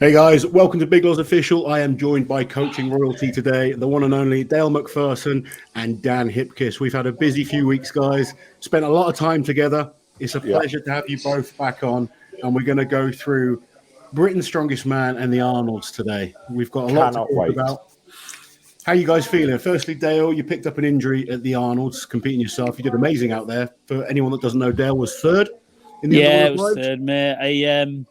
Hey guys, welcome to Big Loz Official. I am joined by coaching royalty today, the one and only Dale McPherson and Dan Hipkiss. We've had a busy few weeks, guys. Spent a lot of time together. It's a pleasure to have you both back on, and we're going to go through Britain's Strongest Man and the Arnolds today. We've got a lot to talk about. How are you guys feeling? Firstly, Dale, you picked up an injury at the Arnolds, competing yourself. You did amazing out there. For anyone that doesn't know, Dale was third in the it was third, mate.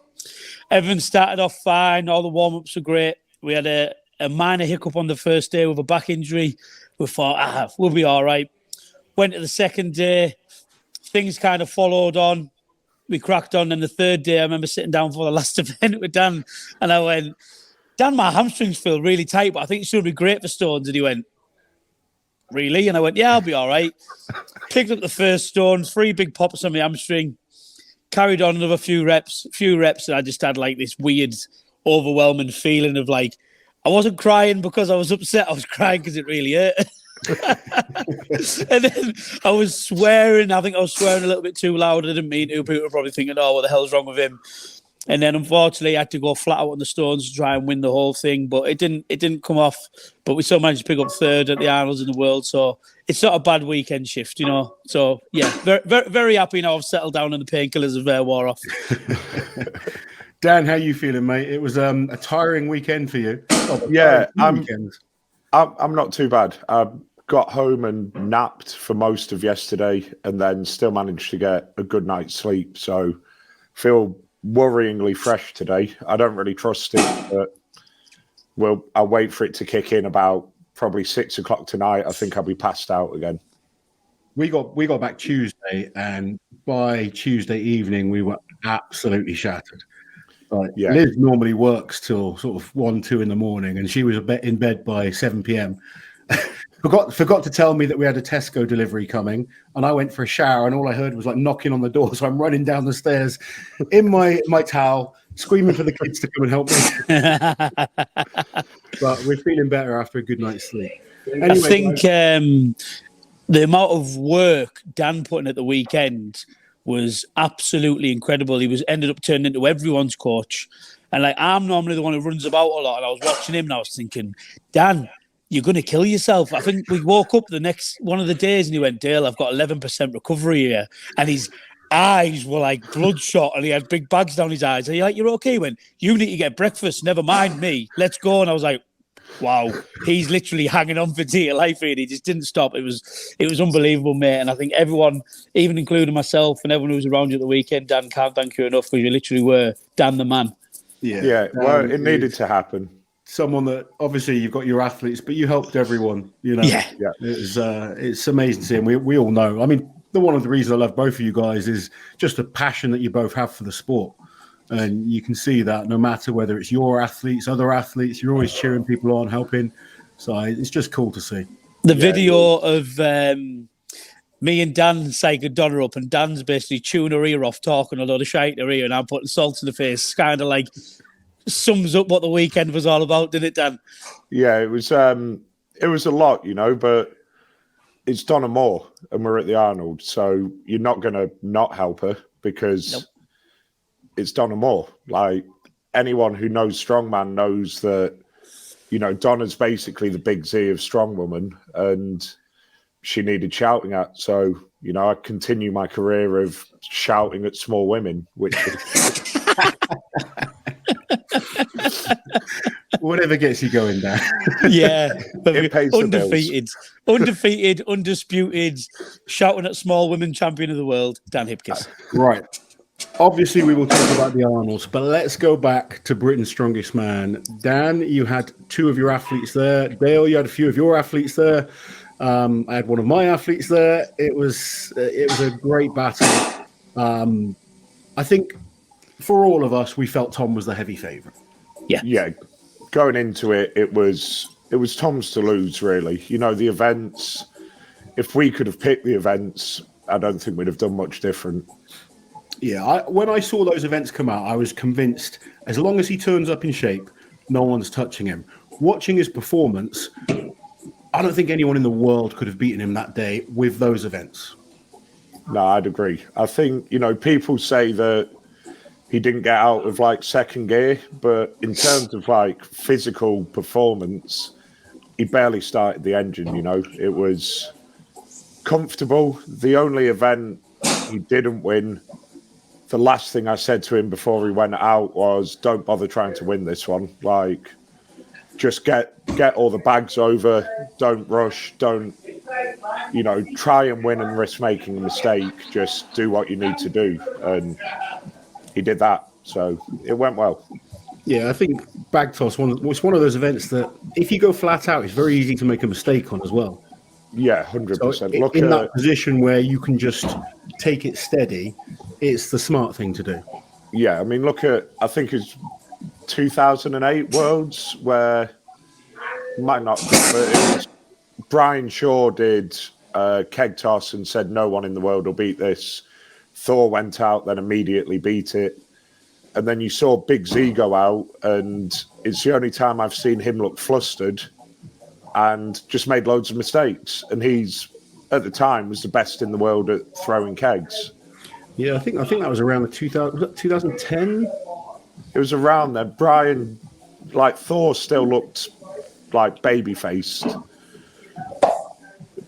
Everything started off fine. All the warm-ups were great. We had a minor hiccup on the first day with a back injury. We thought, we'll be all right. Went to the second day. Things kind of followed on. We cracked on. And the third day, I remember sitting down for the last event with Dan. And I went, Dan, my hamstrings feel really tight, but I think it should be great for Stones. And he went, really? And I went, yeah, I'll be all right. Picked up the first stone, 3 big pops on my hamstring. Carried on another few reps, and I just had like this weird, overwhelming feeling of like, I wasn't crying because I was upset. I was crying because it really hurt. And then I was swearing. I think I was swearing a little bit too loud. I didn't mean to. People were probably thinking, oh, what the hell's wrong with him? And then, unfortunately, I had to go flat out on the stones to try and win the whole thing. But it didn't come off. But we still managed to pick up third at the Arnold's in the world. So it's not a bad weekend shift, you know. So, yeah, very, very, very happy now I've settled down and the painkillers have wore off. Dan, how you feeling, mate? It was a tiring weekend for you. I'm not too bad. I got home and napped for most of yesterday and then still managed to get a good night's sleep. So feel worryingly fresh today. I don't really trust it, but I'll wait for it to kick in about probably 6 o'clock tonight. I think I'll be passed out again. We got back Tuesday, and by Tuesday evening we were absolutely shattered. Liz normally works till sort of 1, 2 in the morning, and she was in bed by 7 p.m. Forgot to tell me that we had a Tesco delivery coming, and I went for a shower, and all I heard was like knocking on the door. So I'm running down the stairs in my towel, screaming for the kids to come and help me. But we're feeling better after a good night's sleep. Anyway, I think the amount of work Dan put in at the weekend was absolutely incredible. He ended up turning into everyone's coach, and like I'm normally the one who runs about a lot, and I was watching him, and I was thinking, Dan, you're going to kill yourself. I think we woke up the next one of the days and he went, Dale, I've got 11% recovery here. And his eyes were like bloodshot and he had big bags down his eyes. And you're okay? He went, you need to get breakfast. Never mind me. Let's go. And I was like, wow, he's literally hanging on for dear life here. He just didn't stop. It was unbelievable, mate. And I think everyone, even including myself and everyone who was around you at the weekend, Dan, can't thank you enough because you literally were Dan the man. Yeah. Well, it needed to happen. Someone that obviously you've got your athletes, but you helped everyone, you know. Yeah. It's amazing to see, and we all know. I mean, one of the reasons I love both of you guys is just the passion that you both have for the sport, and you can see that no matter whether it's your athletes, other athletes, you're always cheering people on, helping. So it's just cool to see. The video of me and Dan psyching Donna up, and Dan's basically chewing her ear off, talking a lot of shite in her ear, and I'm putting salt in the face, kind of like sums up what the weekend was all about, didn't it, Dan? Yeah, it was a lot, you know, but it's Donna Moore and we're at the Arnold, so you're not going to not help her because it's Donna Moore. Like, anyone who knows Strongman knows that, you know, Donna's basically the big Z of Strongwoman and she needed shouting at. So, you know, I continue my career of shouting at small women, which whatever gets you going, Dan. Yeah, it pays undefeated, undisputed, shouting at small women champion of the world, Dan Hipkiss. Right. Obviously, we will talk about the Arnolds, but let's go back to Britain's Strongest Man. Dan, you had 2 of your athletes there. Dale, you had a few of your athletes there. I had one of my athletes there. It was a great battle. I think for all of us, we felt Tom was the heavy favourite. Yeah. Going into it, it was Tom's to lose, really. You know, the events, if we could have picked the events, I don't think we'd have done much different. Yeah, when I saw those events come out, I was convinced as long as he turns up in shape, no one's touching him. Watching his performance, I don't think anyone in the world could have beaten him that day with those events. No, I'd agree. I think, you know, people say that he didn't get out of like second gear, but in terms of like physical performance, he barely started the engine. You know, it was comfortable. The only event he didn't win, the last thing I said to him before he went out was, don't bother trying to win this one. Like, just get all the bags over. Don't rush. Don't, you know, try and win and risk making a mistake. Just do what you need to do. And he did that. So it went well. Yeah, I think bag toss, it's one of those events that if you go flat out, it's very easy to make a mistake on as well. Yeah, 100%. So in that position where you can just take it steady, it's the smart thing to do. Yeah, I mean, look at, I think it's 2008 Worlds where, might not, but it was Brian Shaw did keg toss and said no one in the world will beat this. Thor went out, then immediately beat it. And then you saw Big Z go out, and it's the only time I've seen him look flustered and just made loads of mistakes. And he's, at the time, was the best in the world at throwing kegs. Yeah, I think that was around the 2010? It was around then. Brian, like Thor, still looked like baby-faced.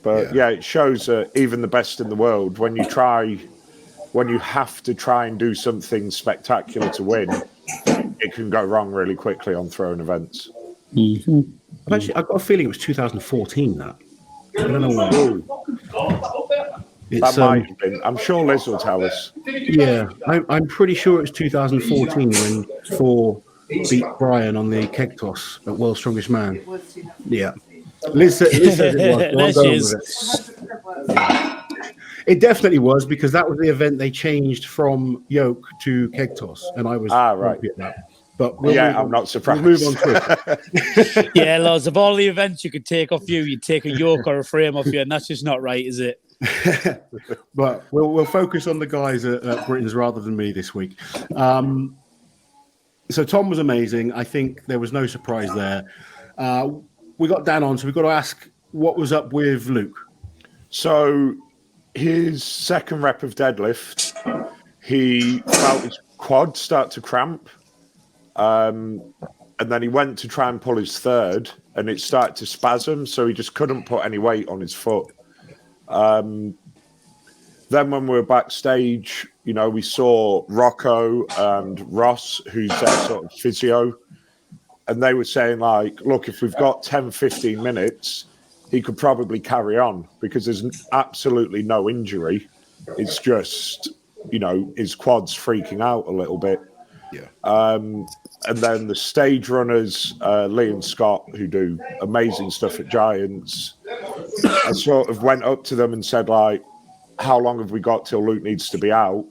But yeah, it shows that even the best in the world, when you have to try and do something spectacular to win, it can go wrong really quickly on throwing events. Mm-hmm. I've got a feeling it was 2014, that. I don't know why. That might have been. I'm sure Liz will tell us. Yeah, I'm pretty sure it was 2014 when Thor beat Brian on the keg toss at World's Strongest Man. Yeah. Liz says it was. So I'm going with it. It definitely was, because that was the event they changed from yoke to keg toss, and I was right. At that. But I'm not surprised. We'll move on quickly. Yeah, Loz, of all the events you could take off you'd take a yoke or a frame off you, and that's just not right, is it? But we'll focus on the guys at Britain's rather than me this week. So Tom was amazing. I think there was no surprise there. We got Dan on, so we've got to ask what was up with Luke. So his second rep of deadlift, he felt his quad start to cramp. And then he went to try and pull his third, and it started to spasm, so he just couldn't put any weight on his foot. Then when we were backstage, you know, we saw Rocco and Ross, who's their sort of physio, and they were saying, like, look, if we've got 10, 15 minutes, he could probably carry on, because there's absolutely no injury. It's just, you know, his quad's freaking out a little bit. Yeah. And then the stage runners, Lee and Scott, who do amazing stuff at Giants, I sort of went up to them and said, like, how long have we got till Luke needs to be out?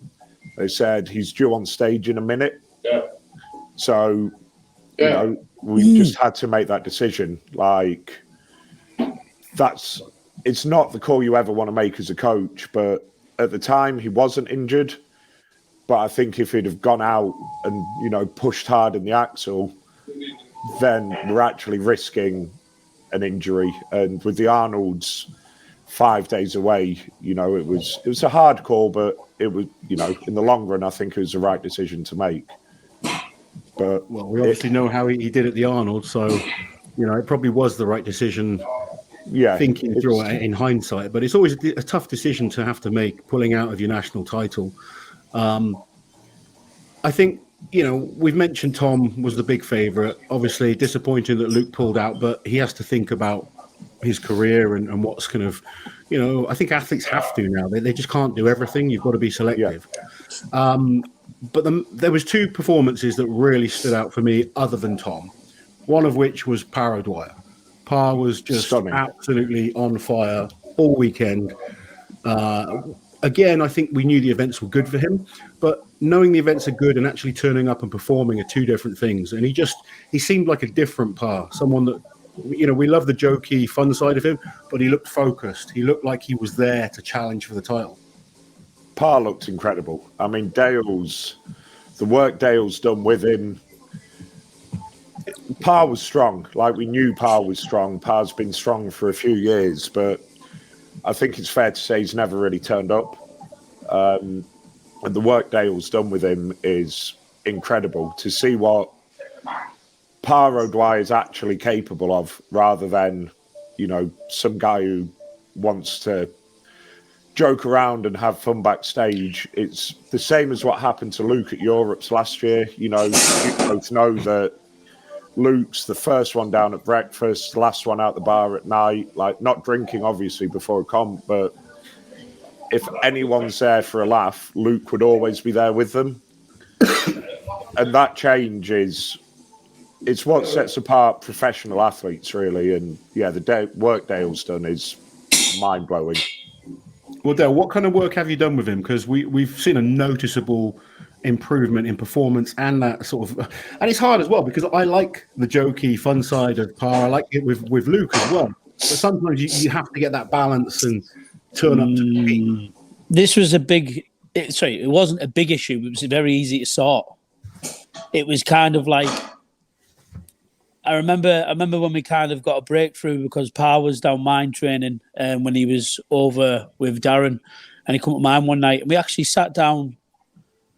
They said he's due on stage in a minute. Yeah. So, you know, we just had to make that decision. Like, it's not the call you ever want to make as a coach, but at the time he wasn't injured. But I think if he'd have gone out and, you know, pushed hard in the axle, then we're actually risking an injury. And with the Arnolds 5 days away, you know, it was a hard call, but it was, you know, in the long run, I think it was the right decision to make. But well, we obviously know how he did at the Arnold, so, you know, it probably was the right decision. Yeah, thinking through it in hindsight, but it's always a tough decision to have to make, pulling out of your national title. I think, you know, we've mentioned Tom was the big favourite. Obviously, disappointing that Luke pulled out, but he has to think about his career and what's kind of, you know, I think athletes have to now. They just can't do everything. You've got to be selective. Yeah. But there was two performances that really stood out for me other than Tom, one of which was Paro Dwyer. Par was just stunning. Absolutely on fire all weekend. Again, I think we knew the events were good for him, but knowing the events are good and actually turning up and performing are two different things. And he seemed like a different Par, someone that, you know, we love the jokey, fun side of him, but he looked focused. He looked like he was there to challenge for the title. Par looked incredible. I mean, the work Dale's done with him, Par was strong. Like, we knew Par was strong. Par's been strong for a few years, but I think it's fair to say he's never really turned up. And the work Dale's done with him is incredible to see what Par O'Dwyer is actually capable of, rather than, you know, some guy who wants to joke around and have fun backstage. It's the same as what happened to Luke at Europe's last year. You know, you both know that Luke's the first one down at breakfast, last one out the bar at night, like not drinking obviously before a comp, but if anyone's there for a laugh, Luke would always be there with them. And that change it's what sets apart professional athletes, really. And yeah, the work Dale's done is mind-blowing. Well, Dale, what kind of work have you done with him? Because we've seen a noticeable improvement in performance and that sort of, and it's hard as well because I like the jokey, fun side of Par. I like it with Luke as well. But sometimes you have to get that balance and turn up to compete. This was it wasn't a big issue. It was very easy to sort. It was kind of like, I remember when we kind of got a breakthrough because Par was down mine training when he was over with Darren, and he come to mine one night and we actually sat down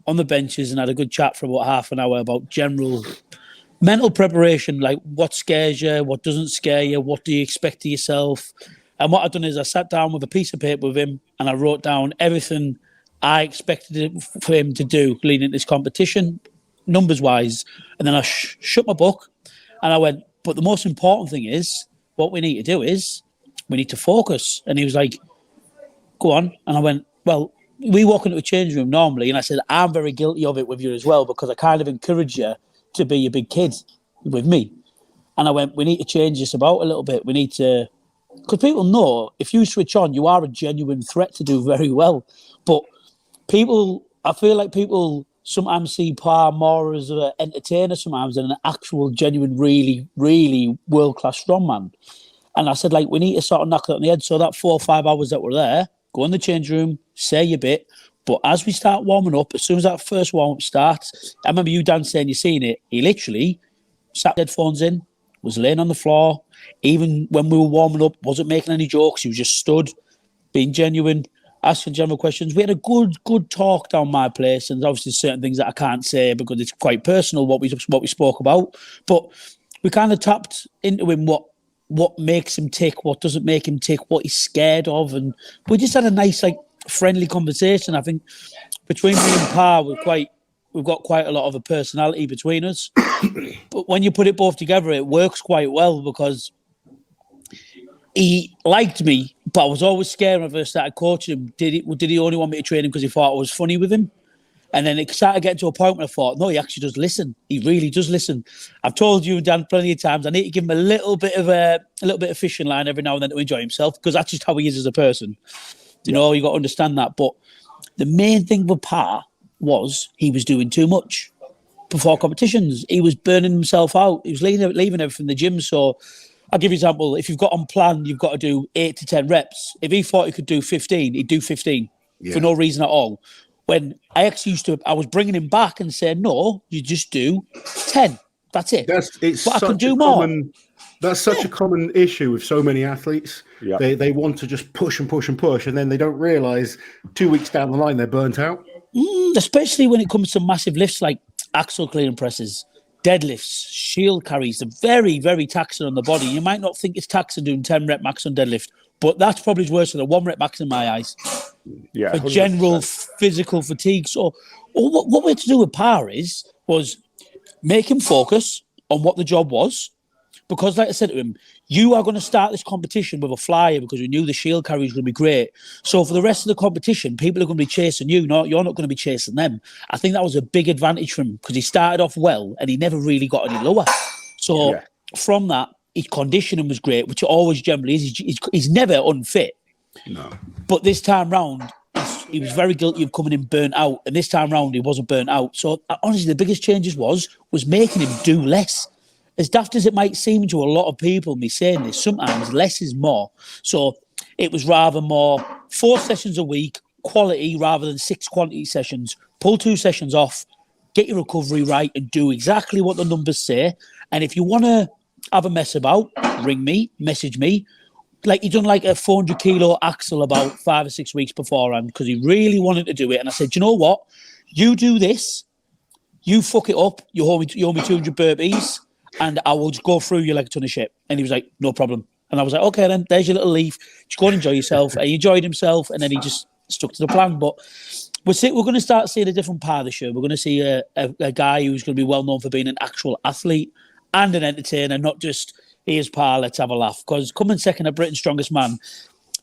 on the benches and had a good chat for about half an hour about general mental preparation, like what scares you, what doesn't scare you, what do you expect of yourself. And what I've done is I sat down with a piece of paper with him and I wrote down everything I expected for him to do leading into this competition, numbers-wise. And then I shut my book and I went, but the most important thing is, what we need to do is we need to focus. And he was like, go on. And I went, well, we walk into a change room normally, and I said, I'm very guilty of it with you as well because I kind of encourage you to be a big kid with me. And I went, we need to change this about a little bit. We need to, because people know if you switch on, you are a genuine threat to do very well. But I feel like people sometimes see Par more as an entertainer sometimes than an actual, genuine, really, really world-class strongman. And I said, like, we need to sort of knock it on the head. So that 4 or 5 hours that were there, go in the change room, say your bit. But as we start warming up, as soon as that first warm-up starts, I remember you, Dan, saying you seen it. He literally sat headphones in, was laying on the floor. Even when we were warming up, wasn't making any jokes. He was just stood, being genuine, asking general questions. We had a good talk down my place. And obviously certain things that I can't say because it's quite personal, what we spoke about. But we kind of tapped into him what makes him tick, what doesn't make him tick, what he's scared of. And we just had a nice, like, friendly conversation. I think between me and Par, we've got quite a lot of a personality between us. But when you put it both together, it works quite well because he liked me, but I was always scared when I first started coaching him. Did he only want me to train him because he thought I was funny with him? And then it started getting to a point where I thought, no, he actually does listen. He really does listen. I've told you, Dan, plenty of times, I need to give him a little bit of fishing line every now and then to enjoy himself because that's just how he is as a person. You know, you got to understand that. But the main thing with Par was he was doing too much before competitions. He was burning himself out. He was leaving everything in the gym. So I'll give you an example. If you've got on plan, you've got to do 8 to 10 reps. If he thought he could do 15, he'd do 15 for no reason at all. When I actually I was bringing him back and saying, no, you just do 10. That's it. But I can do more. That's such a common issue with so many athletes. Yeah. They want to just push and push and push, and then they don't realise 2 weeks down the line they're burnt out. Especially when it comes to massive lifts like axle clearing presses, deadlifts, shield carries. They're very, very taxing on the body. You might not think it's taxing doing 10 rep max on deadlift, but that's probably worse than a 1 rep max in my eyes. Yeah, for 100%. General physical fatigue. So what we had to do with Par was make him focus on what the job was. Because like I said to him, you are going to start this competition with a flyer because we knew the shield carry was going to be great. So for the rest of the competition, people are going to be chasing you. No, you're not going to be chasing them. I think that was a big advantage for him because he started off well and he never really got any lower. So from that, his conditioning was great, which it always generally is. He's never unfit. No. But this time round, he was very guilty of coming in burnt out. And this time round, he wasn't burnt out. So honestly, the biggest changes was making him do less. As daft as it might seem to a lot of people, me saying this, sometimes less is more. So it was rather more 4 sessions a week, quality rather than 6 quantity sessions. Pull 2 sessions off, get your recovery right and do exactly what the numbers say. And if you want to have a mess about, ring me, message me. Like he done like a 400 kilo axle about 5 or 6 weeks beforehand because he really wanted to do it. And I said, you know what? You do this. you fuck it up, you owe me 200 burpees, and I will just go through you like a ton of shit. And he was like, no problem. And I was like, okay, then there's your little leaf. Just go and enjoy yourself. And he enjoyed himself, and then he just stuck to the plan. But we're going to start seeing a different part of the show. We're going to see a guy who's going to be well known for being an actual athlete and an entertainer, not just, here's pal, let's have a laugh. Because coming second at Britain's Strongest Man,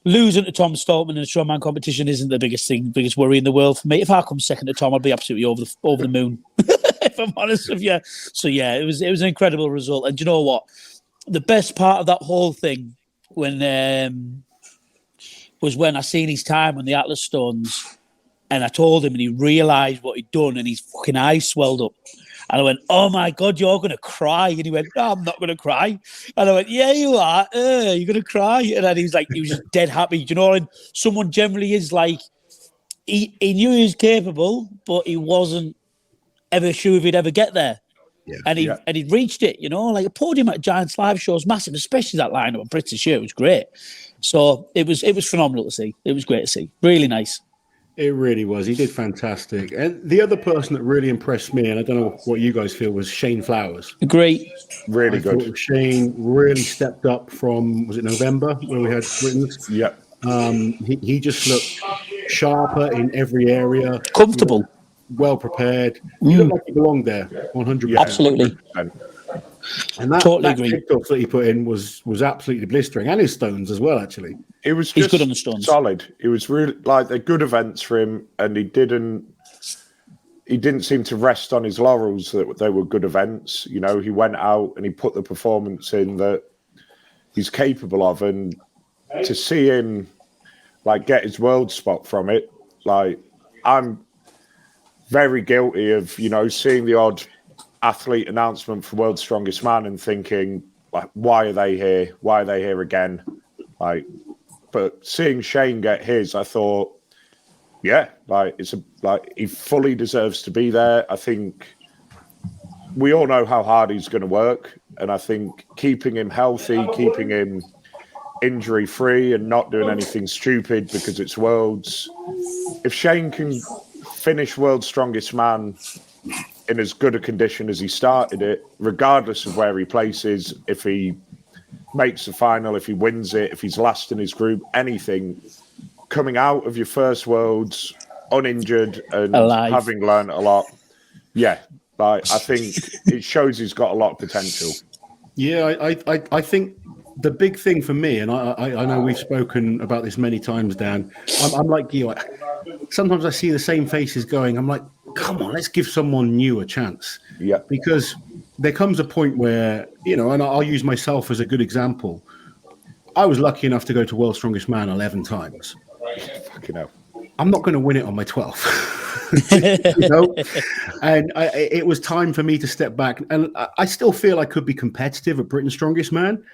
losing to Tom Stoltman in a strongman competition isn't the biggest worry in the world for me. If I come second to Tom, I'd be absolutely over the moon, if I'm honest with you. So yeah, it was an incredible result. And do you know what? The best part of that whole thing was when I seen his time on the Atlas Stones, and I told him, and he realised what he'd done, and his fucking eyes swelled up. And I went, oh my God, you're going to cry. And he went, no, I'm not going to cry. And I went, yeah, you are. You're going to cry. And then he was just dead happy. Do you know, and someone generally is like, he knew he was capable, but he wasn't ever sure if he'd ever get there. Yeah. And he'd reached it, like a podium at Giants live shows, massive, especially that lineup at Brits this year. It was great. So it was phenomenal to see. It was great to see. Really nice. It really was. He did fantastic. And the other person that really impressed me, and I don't know what you guys feel, was Shane Flowers. Great. Really I good. thought Shane really stepped up from, was it November, where we had Britons? Yeah. He just looked sharper in every area. Comfortable. Well prepared. He looked like he belonged there, 100%. Absolutely. 100%. And that TikTok that he put in was absolutely blistering, and his stones as well, actually. It was He's good on the stones. Solid. It was really like they're good events for him, and he didn't seem to rest on his laurels that they were good events. He went out and he put the performance in that he's capable of, and to see him get his world spot from it, I'm very guilty of seeing the odd athlete announcement for World's Strongest Man and thinking, why are they here? Why are they here again? But seeing Shane get his, I thought, yeah, he fully deserves to be there. I think we all know how hard he's going to work, and I think keeping him healthy, keeping him injury-free, and not doing anything stupid because it's Worlds. If Shane can finish World's Strongest Man in as good a condition as he started it, regardless of where he places, if he makes the final, if he wins it, if he's last in his group, anything, coming out of your first Worlds uninjured and alive, having learned a lot, I think it shows he's got a lot of potential. Yeah, I think the big thing for me, and I know we've spoken about this many times, Dan, I'm like you. Sometimes I see the same faces going, I'm like, come on, let's give someone new a chance. Yeah. Because there comes a point where, and I'll use myself as a good example. I was lucky enough to go to World's Strongest Man 11 times. Fucking hell. I'm not going to win it on my 12th. And it was time for me to step back. And I still feel I could be competitive at Britain's Strongest Man,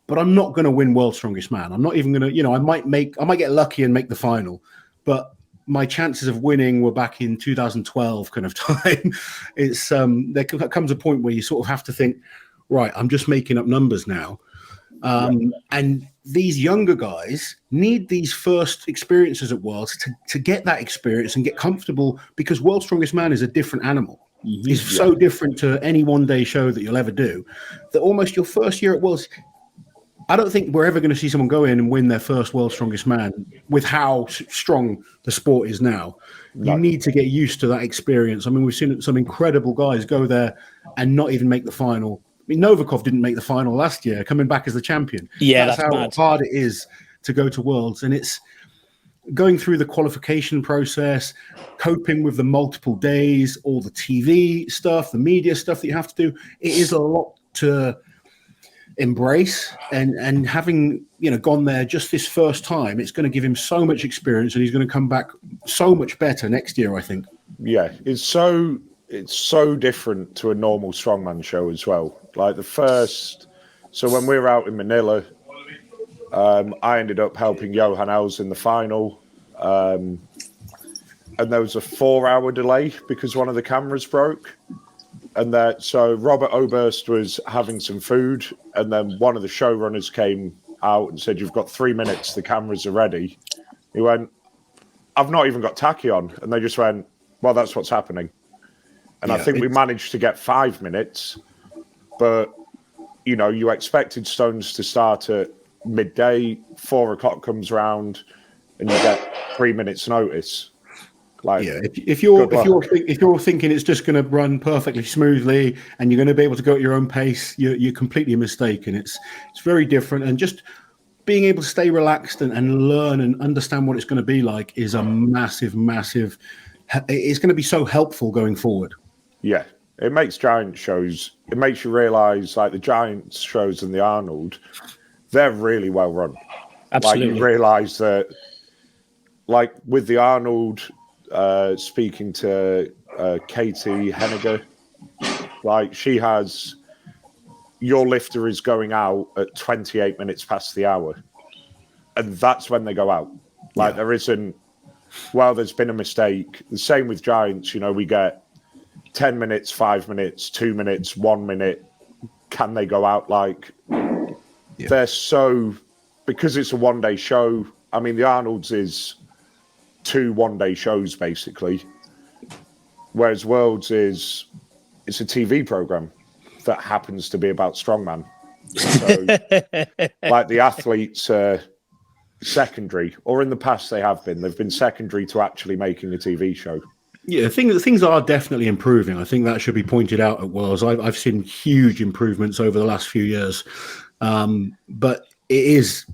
but I'm not going to win World's Strongest Man. I'm not even going to, I might get lucky and make the final, but my chances of winning were back in 2012 kind of time. It's there comes a point where you sort of have to think, right, I'm just making up numbers now. And these younger guys need these first experiences at Worlds to get that experience and get comfortable, because World's Strongest Man is a different animal. Mm-hmm. It's so different to any one-day show that you'll ever do, that almost your first year at Worlds, I don't think we're ever going to see someone go in and win their first World's Strongest Man with how strong the sport is now. No. You need to get used to that experience. I mean, we've seen some incredible guys go there and not even make the final. I mean, Novikov didn't make the final last year, coming back as the champion. Yeah, that's how mad. Hard it is to go to Worlds. And it's going through the qualification process, coping with the multiple days, all the TV stuff, the media stuff that you have to do. It is a lot to embrace, and having gone there just this first time, it's going to give him so much experience, and he's going to come back so much better next year, I think. It's so different to a normal strongman show as well. So when we were out in Manila, I ended up helping Johan Els in the final, and there was a 4-hour delay because one of the cameras broke. And so Robert Oberst was having some food, and then one of the showrunners came out and said, "You've got 3 minutes, the cameras are ready." He went, "I've not even got tacky on." And they just went, "Well, that's what's happening." And I think we managed to get 5 minutes, but, you know, you expected Stones to start at midday, 4 o'clock comes round, and you get 3 minutes notice. Like, yeah, if you're thinking it's just going to run perfectly smoothly and you're going to be able to go at your own pace, you're completely mistaken. It's very different, and just being able to stay relaxed and learn and understand what it's going to be like is a massive. It's going to be so helpful going forward. Yeah, it makes giant shows. It makes you realise, like the Giants shows and the Arnold, they're really well run. Absolutely. Like you realise that, like with the Arnold, speaking to Katie Henniger, like she has, your lifter is going out at 28 minutes past the hour, and that's when they go out. Like there isn't, well, there's been a mistake. The same with Giants. You know, we get 10 minutes, 5 minutes, 2 minutes, 1 minute. Can they go out? Like they're so, because it's a one-day show. I mean, the Arnold's is 2 one-day shows basically, whereas Worlds it's a TV program that happens to be about strongman. So, like the athletes are secondary, or in the past they've been secondary to actually making a TV show. Yeah, things are definitely improving. I think that should be pointed out at Worlds. I've seen huge improvements over the last few years, but it is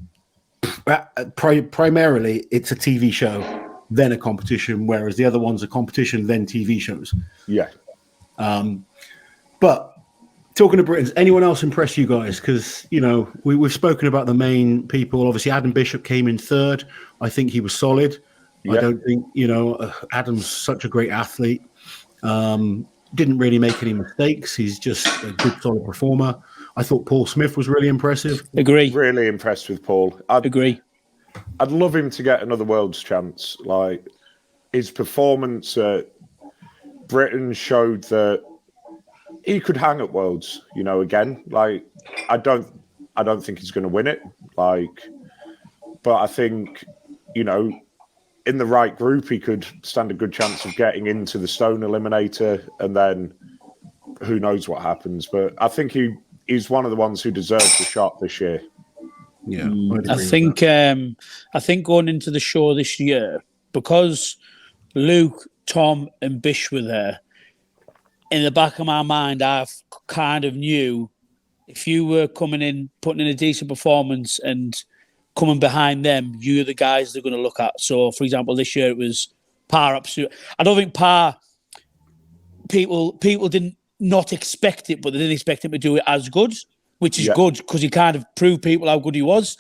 primarily it's a TV show, then a competition, whereas the other ones are competition, then TV shows. Yeah. But talking to Britons, anyone else impress you guys? Because, you know, we've spoken about the main people. Obviously, Adam Bishop came in third. I think he was solid. Yeah. I don't think, you know, Adam's such a great athlete. Didn't really make any mistakes. He's just a good, solid performer. I thought Paul Smith was really impressive. Agree. Really impressed with Paul. Agree. I'd love him to get another Worlds chance. Like, his performance at Britain showed that he could hang at Worlds, you know, again. Like, I don't think he's going to win it. Like, but I think, you know, in the right group, he could stand a good chance of getting into the Stone Eliminator, and then who knows what happens. But I think he's one of the ones who deserves the shot this year. Yeah, I think going into the show this year, because Luke, Tom, and Bish were there, in the back of my mind, I kind of knew if you were coming in, putting in a decent performance and coming behind them, you're the guys they're going to look at. So, for example, this year it was Par absolute. I don't think Par, people didn't not expect it, but they didn't expect him to do it as good, which is good because he kind of proved people how good he was.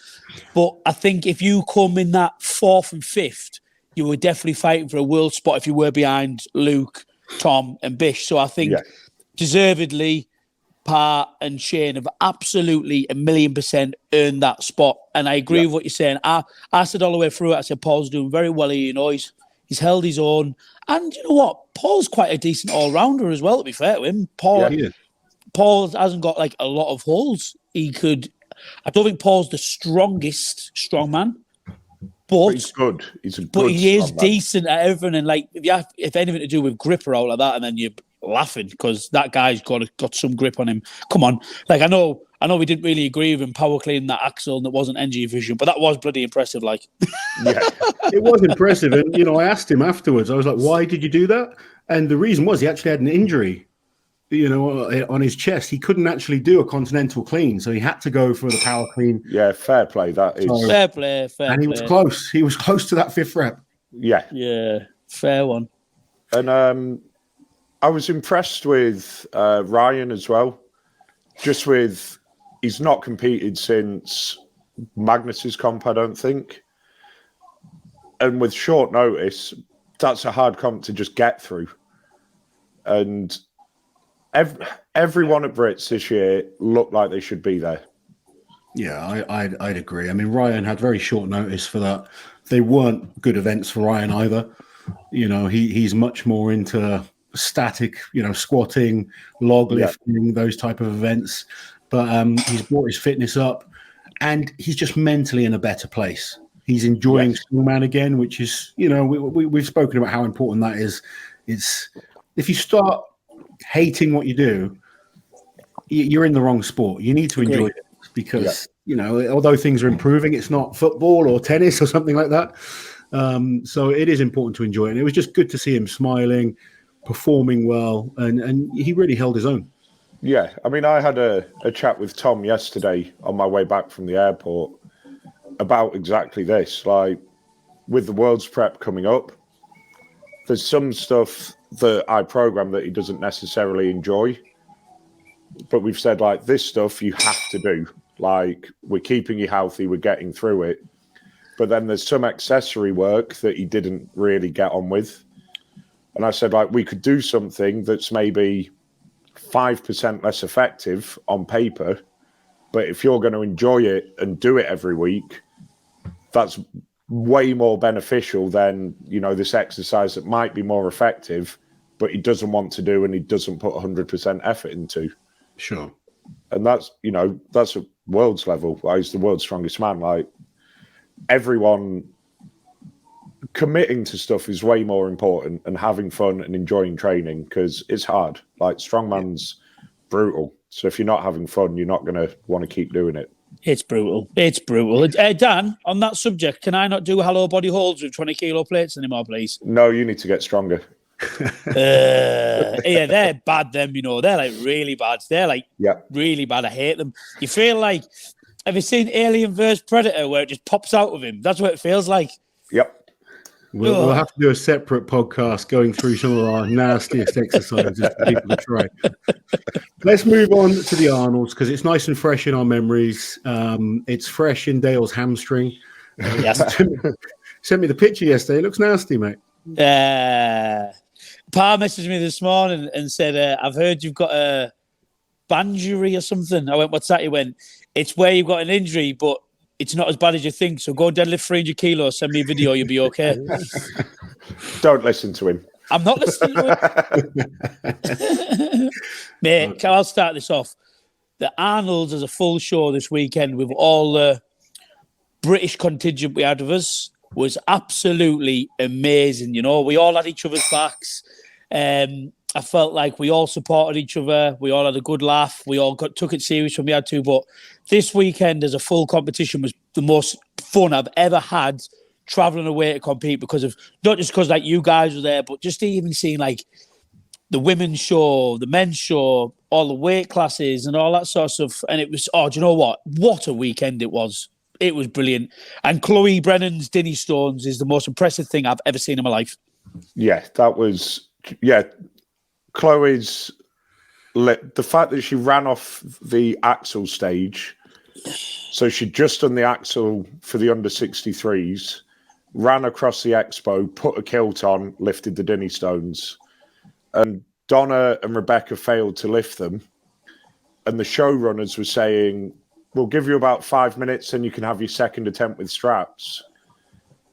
But I think if you come in that 4th and 5th, you were definitely fighting for a world spot if you were behind Luke, Tom, and Bish. So I think deservedly, Par and Shane have absolutely 1,000,000% earned that spot. And I agree with what you're saying. I said all the way through it, I said Paul's doing very well here. You know, he's held his own. And you know what? Paul's quite a decent all-rounder as well, to be fair to him. Paul hasn't got like a lot of holes. I don't think Paul's the strongest strongman. But he's good. He's a good but he is strongman. Decent at everything. And like, if anything to do with grip or all like that, and then you're laughing because that guy's got some grip on him. Come on. Like, I know we didn't really agree with him power cleaning that axle and it wasn't engine efficient, but that was bloody impressive. Like, it was impressive. And, you know, I asked him afterwards, I was like, why did you do that? And the reason was he actually had an injury, you know, on his chest. He couldn't actually do a continental clean, so he had to go for the power clean. Yeah, fair play. That is fair play. And he was close. He was close to that 5th rep. Yeah, fair one. And I was impressed with Ryan as well. Just with, he's not competed since Magnus's comp, I don't think. And with short notice, that's a hard comp to just get through. And everyone at Brits this year looked like they should be there. Yeah, I'd agree. I mean, Ryan had very short notice for that. They weren't good events for Ryan either. You know, he's much more into static, you know, squatting, log lifting, those type of events. But he's brought his fitness up, and he's just mentally in a better place. He's enjoying Strongman again, which is, you know, we've spoken about how important that is. It's if you start hating what you do, you're in the wrong sport. You need to enjoy it because, although things are improving, it's not football or tennis or something like that. So it is important to enjoy it. And it was just good to see him smiling, performing well, and he really held his own. Yeah, I mean, I had a chat with Tom yesterday on my way back from the airport about exactly this. Like, with the World's Prep coming up, there's some stuff that I program that he doesn't necessarily enjoy. But we've said, like, this stuff you have to do. Like, we're keeping you healthy, we're getting through it. But then there's some accessory work that he didn't really get on with. And I said, like, we could do something that's maybe 5% less effective on paper, but if you're going to enjoy it and do it every week, that's way more beneficial than, this exercise that might be more effective, but he doesn't want to do and he doesn't put 100% effort into. Sure. And that's, that's a world's level. He's the world's strongest man. Like, everyone committing to stuff is way more important, and having fun and enjoying training, because it's hard. Like, strongman's brutal. So if you're not having fun, you're not going to want to keep doing it. It's brutal. It's brutal. Dan, on that subject, can I not do hollow body holds with 20 kilo plates anymore, please? No, you need to get stronger. Yeah, they're bad, them, They're like really bad. They're like really bad. I hate them. You feel like, have you seen Alien vs Predator where it just pops out of him? That's what it feels like. Yep. We'll have to do a separate podcast going through some of our nastiest exercises for people to try. Let's move on to the Arnolds, because it's nice and fresh in our memories. It's fresh in Dale's hamstring. Yes. Sent me the picture yesterday. It looks nasty, mate. Pa messaged me this morning and said, I've heard you've got a banjury or something. I went, what's that? He went, it's where you've got an injury, but it's not as bad as you think. So go deadlift 300 kilos, send me a video, you'll be okay. Don't listen to him. I'm not listening to him. Mate, I'll start this off. The Arnold's is a full show this weekend with all the British contingent we had with us. Was absolutely amazing. We all had each other's backs. I felt like we all supported each other. We all had a good laugh. We all took it serious when we had to. But this weekend as a full competition was the most fun I've ever had traveling away to compete, because of not just because like you guys were there, but just even seeing like the women's show, the men's show, all the weight classes and all that sort of stuff. And it was, do you know what? What a weekend it was. It was brilliant. And Chloe Brennan's Dinny Stones is the most impressive thing I've ever seen in my life. Yeah, that was, Chloe's, the fact that she ran off the axle stage, so she'd just done the axle for the under 63s, ran across the expo, put a kilt on, lifted the Dinny Stones. And Donna and Rebecca failed to lift them. And the showrunners were saying, we'll give you about 5 minutes and you can have your second attempt with straps.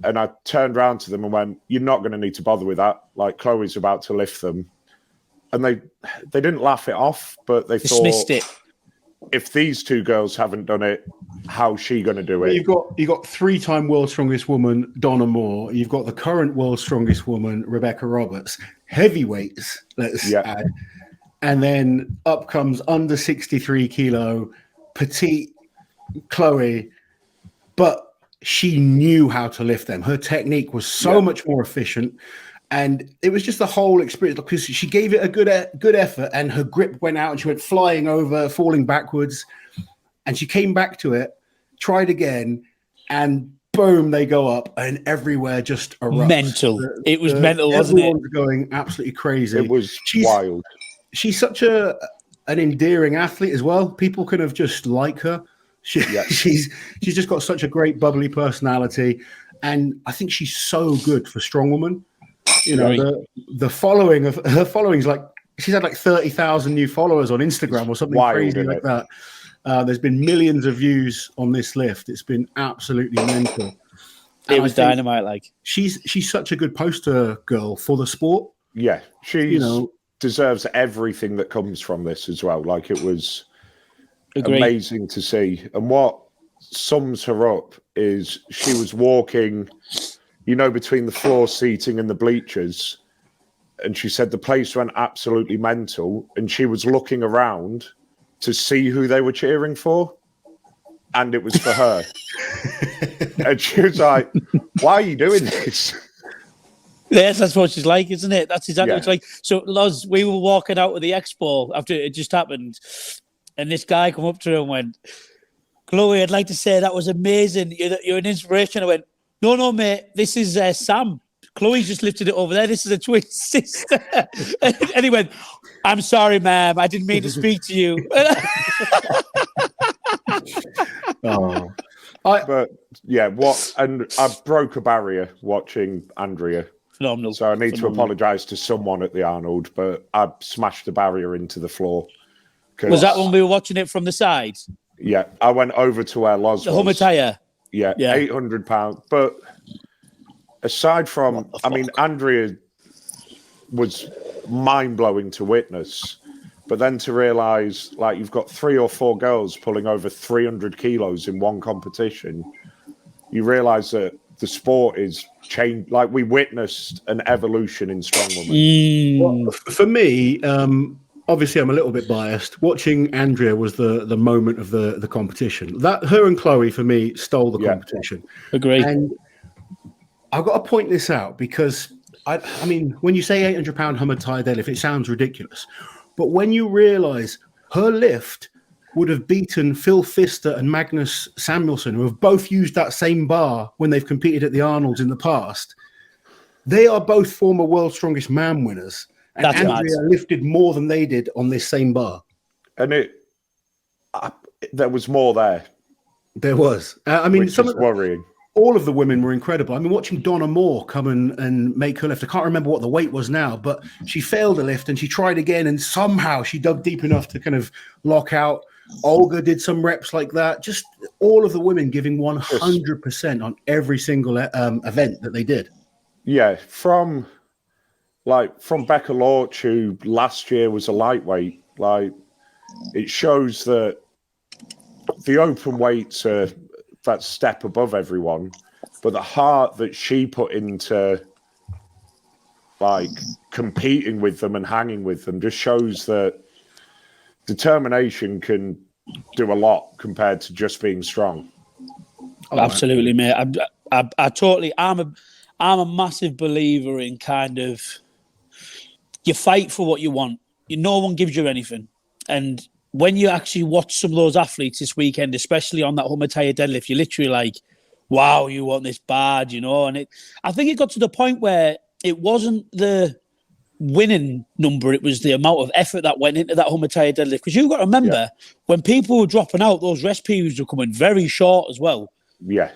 And I turned around to them and went, you're not going to need to bother with that. Like, Chloe's about to lift them. And they didn't laugh it off, but they dismissed thought, it. If these two girls haven't done it, how's she going to do it? You've got 3-time world's strongest woman, Donna Moore. You've got the current world's strongest woman, Rebecca Roberts. Heavyweights, let's add. And then up comes under 63 kilo, petite Chloe, but she knew how to lift them. Her technique was so much more efficient, and it was just the whole experience, because she gave it a good effort, and her grip went out and she went flying over, falling backwards, and she came back to it, tried again, and boom, they go up, and everywhere just erupts. Mental. It was mental, wasn't it? Everyone's going absolutely crazy. It was wild. She's such an endearing athlete as well. People kind of just like her. She's just got such a great bubbly personality, and I think she's so good for Strongwoman. The following of her following's like, she's had like 30,000 new followers on Instagram or something crazy like that. There's been millions of views on this lift. It's been absolutely mental. It was dynamite. Like, she's such a good poster girl for the sport. Yeah, she deserves everything that comes from this as well. Like, it was amazing to see. And what sums her up is she was walking, between the floor seating and the bleachers, and she said the place went absolutely mental, and she was looking around to see who they were cheering for, and it was for her. And she was like, "Why are you doing this?" Yes, that's what she's like, isn't it? That's exactly what it's like. So, Loz, we were walking out of the expo after it just happened, and this guy come up to her and went, "Chloe, I'd like to say that was amazing. You're an inspiration." I went, No, mate, this is Sam. Chloe's just lifted it over there. This is a twin sister. And he went, "I'm sorry, ma'am. I didn't mean to speak to you." And I broke a barrier watching Andrea. Phenomenal. So I need to apologise to someone at the Arnold, but I smashed the barrier into the floor. Was that when we were watching it from the side? Yeah, I went over to where Loz the was. Humataya. Yeah, £800. But aside from, I mean, Andrea was mind-blowing to witness. But then to realise, like, you've got 3 or 4 girls pulling over 300 kilos in one competition, you realise that the sport is changed. Like, we witnessed an evolution in Strongwoman. Well, for me, obviously I'm a little bit biased. Watching Andrea was the moment of the competition. That her and Chloe, for me, stole the competition. Agree. And I've got to point this out because, I mean, when you say £800 Humataya deadlift, it sounds ridiculous. But when you realise her lift would have beaten Phil Pfister and Magnus Samuelsson, who have both used that same bar when they've competed at the Arnolds in the past, they are both former World's Strongest Man winners. And That's Andrea lifted more than they did on this same bar. And there was more there. There was. I mean, some of worrying. All of the women were incredible. I mean, watching Donna Moore come and make her lift. I can't remember what the weight was now, but she failed a lift and she tried again, and somehow she dug deep enough to kind of lock out. Olga did some reps like that. Just all of the women giving 100% on every single event that they did. Yeah, from Becca Lorch, who last year was a lightweight, like, it shows that the open weights are that step above everyone, but the heart that she put into, like, competing with them and hanging with them just shows that determination can do a lot compared to just being strong. Absolutely, mate. I totally. I'm a massive believer in kind of, you fight for what you want. No one gives you anything, and when you actually watch some of those athletes this weekend, especially on that Humataya deadlift, you're literally like, "Wow, you want this bad," you know. And I think it got to the point where it wasn't the winning number; it was the amount of effort that went into that Humataya deadlift. Because you've got to remember, when people were dropping out, those rest periods were coming very short as well. Yeah.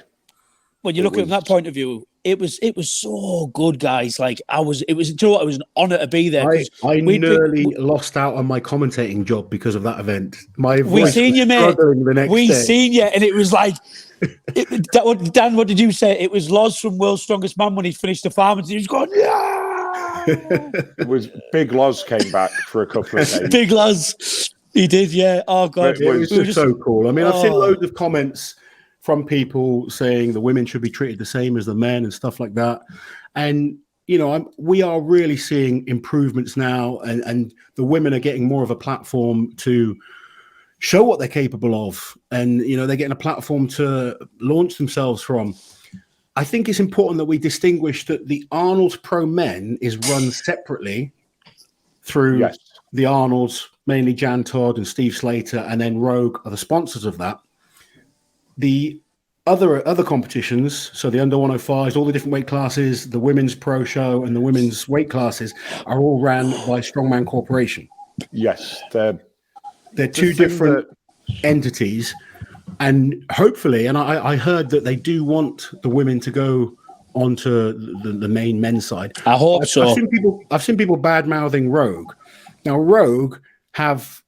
When you look at it from that point of view, it was so good, guys. Like, it was you know what, it was an honour to be there. I nearly lost out on my commentating job because of that event. My voice we seen you, mate. The next we day. Seen you, and it was like, Dan, what did you say? It was Loz from World's Strongest Man when he finished the farm, and he was going, "Yeah!" It was Big Loz came back for a couple of days. Big Loz, he did, yeah. Oh god, it was just so cool. I mean, I've seen loads of comments from people saying the women should be treated the same as the men and stuff like that. And, you know, we are really seeing improvements now, and the women are getting more of a platform to show what they're capable of. And, you know, they're getting a platform to launch themselves from. I think it's important that we distinguish that the Arnold's Pro Men is run separately through the Arnold's, mainly Jan Todd and Steve Slater, and then Rogue are the sponsors of that. The other competitions, so the under 105s, all the different weight classes, the women's pro show and the women's weight classes are all ran by Strongman Corporation. Yes, they're two different entities, and hopefully, and I heard that they do want the women to go onto the main men's side. I hope so. I've seen people bad mouthing Rogue. Now, Rogue have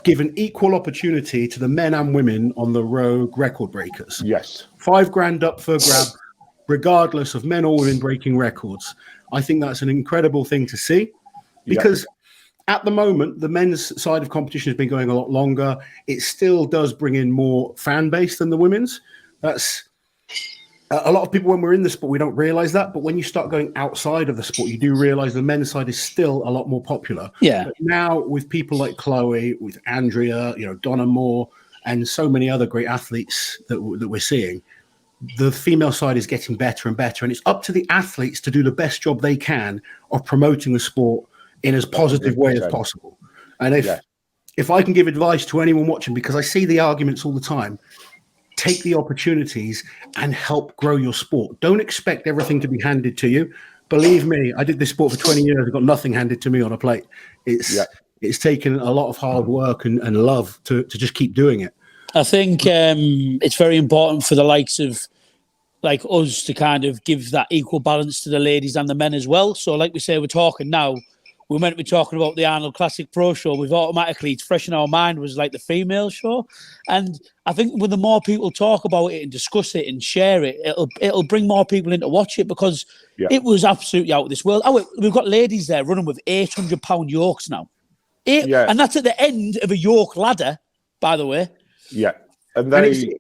given equal opportunity to the men and women on the Rogue record breakers. Yes. $5,000 up for grab, regardless of men or women breaking records. I think that's an incredible thing to see, because at the moment, the men's side of competition has been going a lot longer. It still does bring in more fan base than the women's. That's A lot of people, when we're in the sport, we don't realize that. But when you start going outside of the sport, you do realize the men's side is still a lot more popular. Yeah. But now with people like Chloe, with Andrea, Donna Moore, and so many other great athletes that we're seeing, the female side is getting better and better. And it's up to the athletes to do the best job they can of promoting the sport in as positive 100%. Way as possible. And if I can give advice to anyone watching, because I see the arguments all the time, take the opportunities and help grow your sport. Don't expect everything to be handed to you. Believe me, I did this sport for 20 years. I got nothing handed to me on a plate. It's taken a lot of hard work and love to just keep doing it. I think it's very important for the likes of like us to kind of give that equal balance to the ladies and the men as well. So like we say, we're talking now, we're meant to be talking about the Arnold Classic Pro Show. We've automatically, it's fresh in our mind, was like the female show. And I think when the more people talk about it and discuss it and share it, it'll bring more people in to watch it, because it was absolutely out of this world. Oh, we've got ladies there running with 800-pound yokes now. And that's at the end of a yoke ladder, by the way. Yeah. And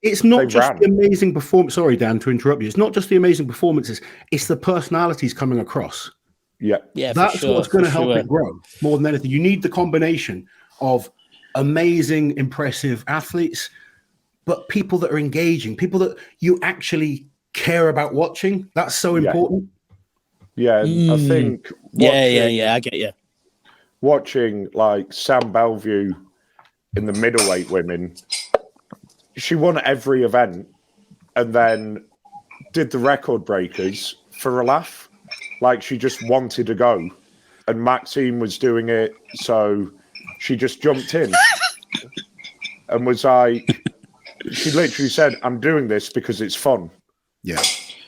it's not just the amazing performance. Sorry, Dan, to interrupt you. It's not just the amazing performances. It's the personalities coming across. Yeah. That's what's going to help it grow more than anything. You need the combination of amazing, impressive athletes, but people that are engaging, people that you actually care about watching. That's so important. Yeah, I think. I get you. Watching like Sam Bellevue in the middleweight women, she won every event and then did the record breakers for a laugh. Like she just wanted to go. And Maxine was doing it, so she just jumped in and was like, she literally said, I'm doing this because it's fun. Yeah.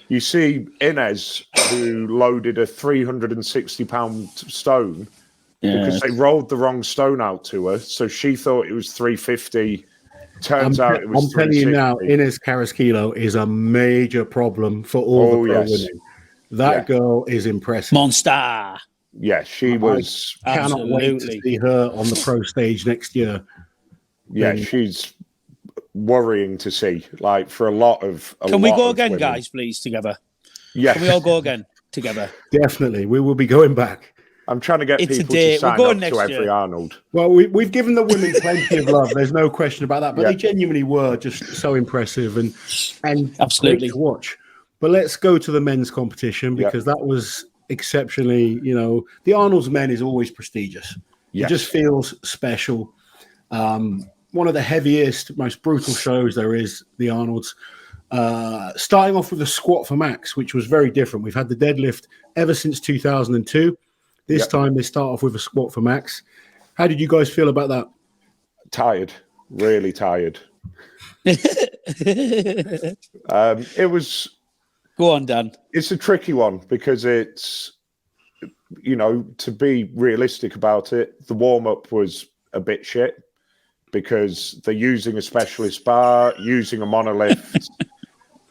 You see Inez, who loaded a 360-pound stone because they rolled the wrong stone out to her. So she thought it was 350. Turns out it was I'm telling you now, Inez Carrasquillo is a major problem for all the pro women. That girl is impressive. Monster. Yeah, she was. I cannot wait to see her on the pro stage next year. Yeah, she's worrying to see. Like for a lot of. Can we go again, guys, please, together? Yeah. Can we all go again together? Definitely. We will be going back. I'm trying to get people to sign up to every Arnold. Well, we've given the women plenty of love. There's no question about that. But they genuinely were just so impressive and absolutely great to watch. But let's go to the men's competition, because that was exceptionally, the Arnold's men is always prestigious. It just feels special. One of the heaviest, most brutal shows there is, the Arnold's. Starting off with the squat for max, which was very different. We've had the deadlift ever since 2002. This time they start off with a squat for max. How did you guys feel about that? Tired, really tired. It was. Go on, Dan. It's a tricky one because it's, to be realistic about it, the warm-up was a bit shit because they're using a specialist bar, using a monolift,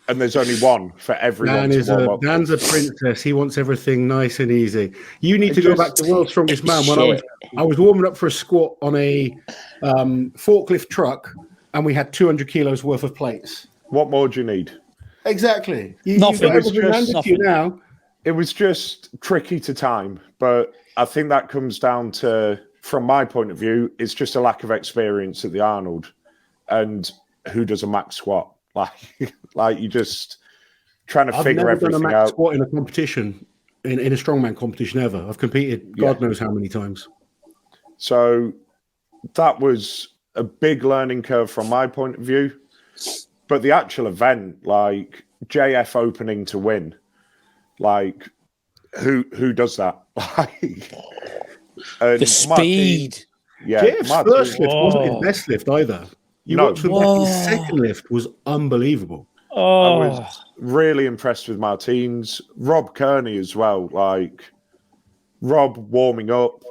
and there's only one for everyone to warm up. Dan's a princess. He wants everything nice and easy. You need to go back to World's Strongest Man. When I was warming up for a squat on a forklift truck, and we had 200 kilos worth of plates. What more do you need? Exactly. Nothing. It was just tricky to time, but I think that comes down to, from my point of view, it's just a lack of experience at the Arnold, and who does a max squat? Like you just trying to figure everything out. I've never done a max squat in a competition, in a strongman competition ever. I've competed God knows how many times. So that was a big learning curve from my point of view. But the actual event, like JF opening to win, like who does that? And the speed. JF's first lift wasn't his best lift either. You watch the back, his second lift was unbelievable. I was really impressed with Martins. Rob Kearney as well. Like Rob warming up.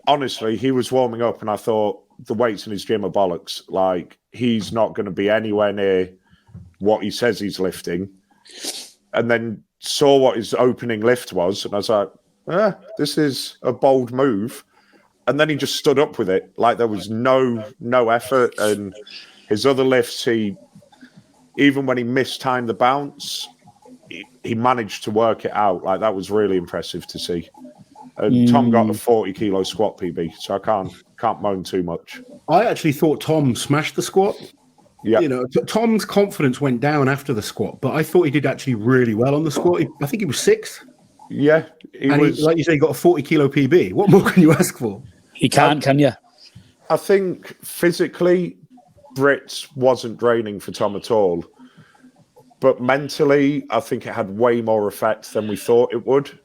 Honestly, he was warming up and I thought the weights in his gym are bollocks. Like he's not going to be anywhere near what he says he's lifting. And then saw what his opening lift was. And I was like, this is a bold move. And then he just stood up with it. Like there was no effort. And his other lifts, he even when he mistimed the bounce, he managed to work it out. Like, that was really impressive to see. And Tom got a 40-kilo squat PB, so I can't moan too much. I actually thought Tom smashed the squat. Yeah, you know, Tom's confidence went down after the squat, but I thought he did actually really well on the squat. I think he was 6th. Yeah, he, like you say, he got a 40-kilo PB. What more can you ask for? He can't, can you? I think physically, Brits wasn't draining for Tom at all. But mentally, I think it had way more effect than we thought it would.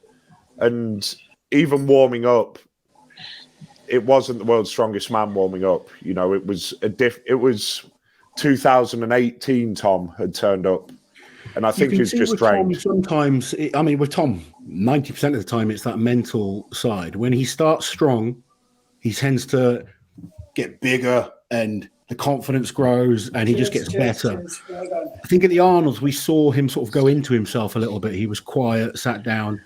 And even warming up, it wasn't the world's strongest man warming up. You know, it was it was 2018 Tom had turned up. And I think he's just drained. Sometimes, with Tom, 90% of the time, it's that mental side. When he starts strong, he tends to get bigger and the confidence grows and he just gets better. I think at the Arnolds, we saw him sort of go into himself a little bit. He was quiet, sat down.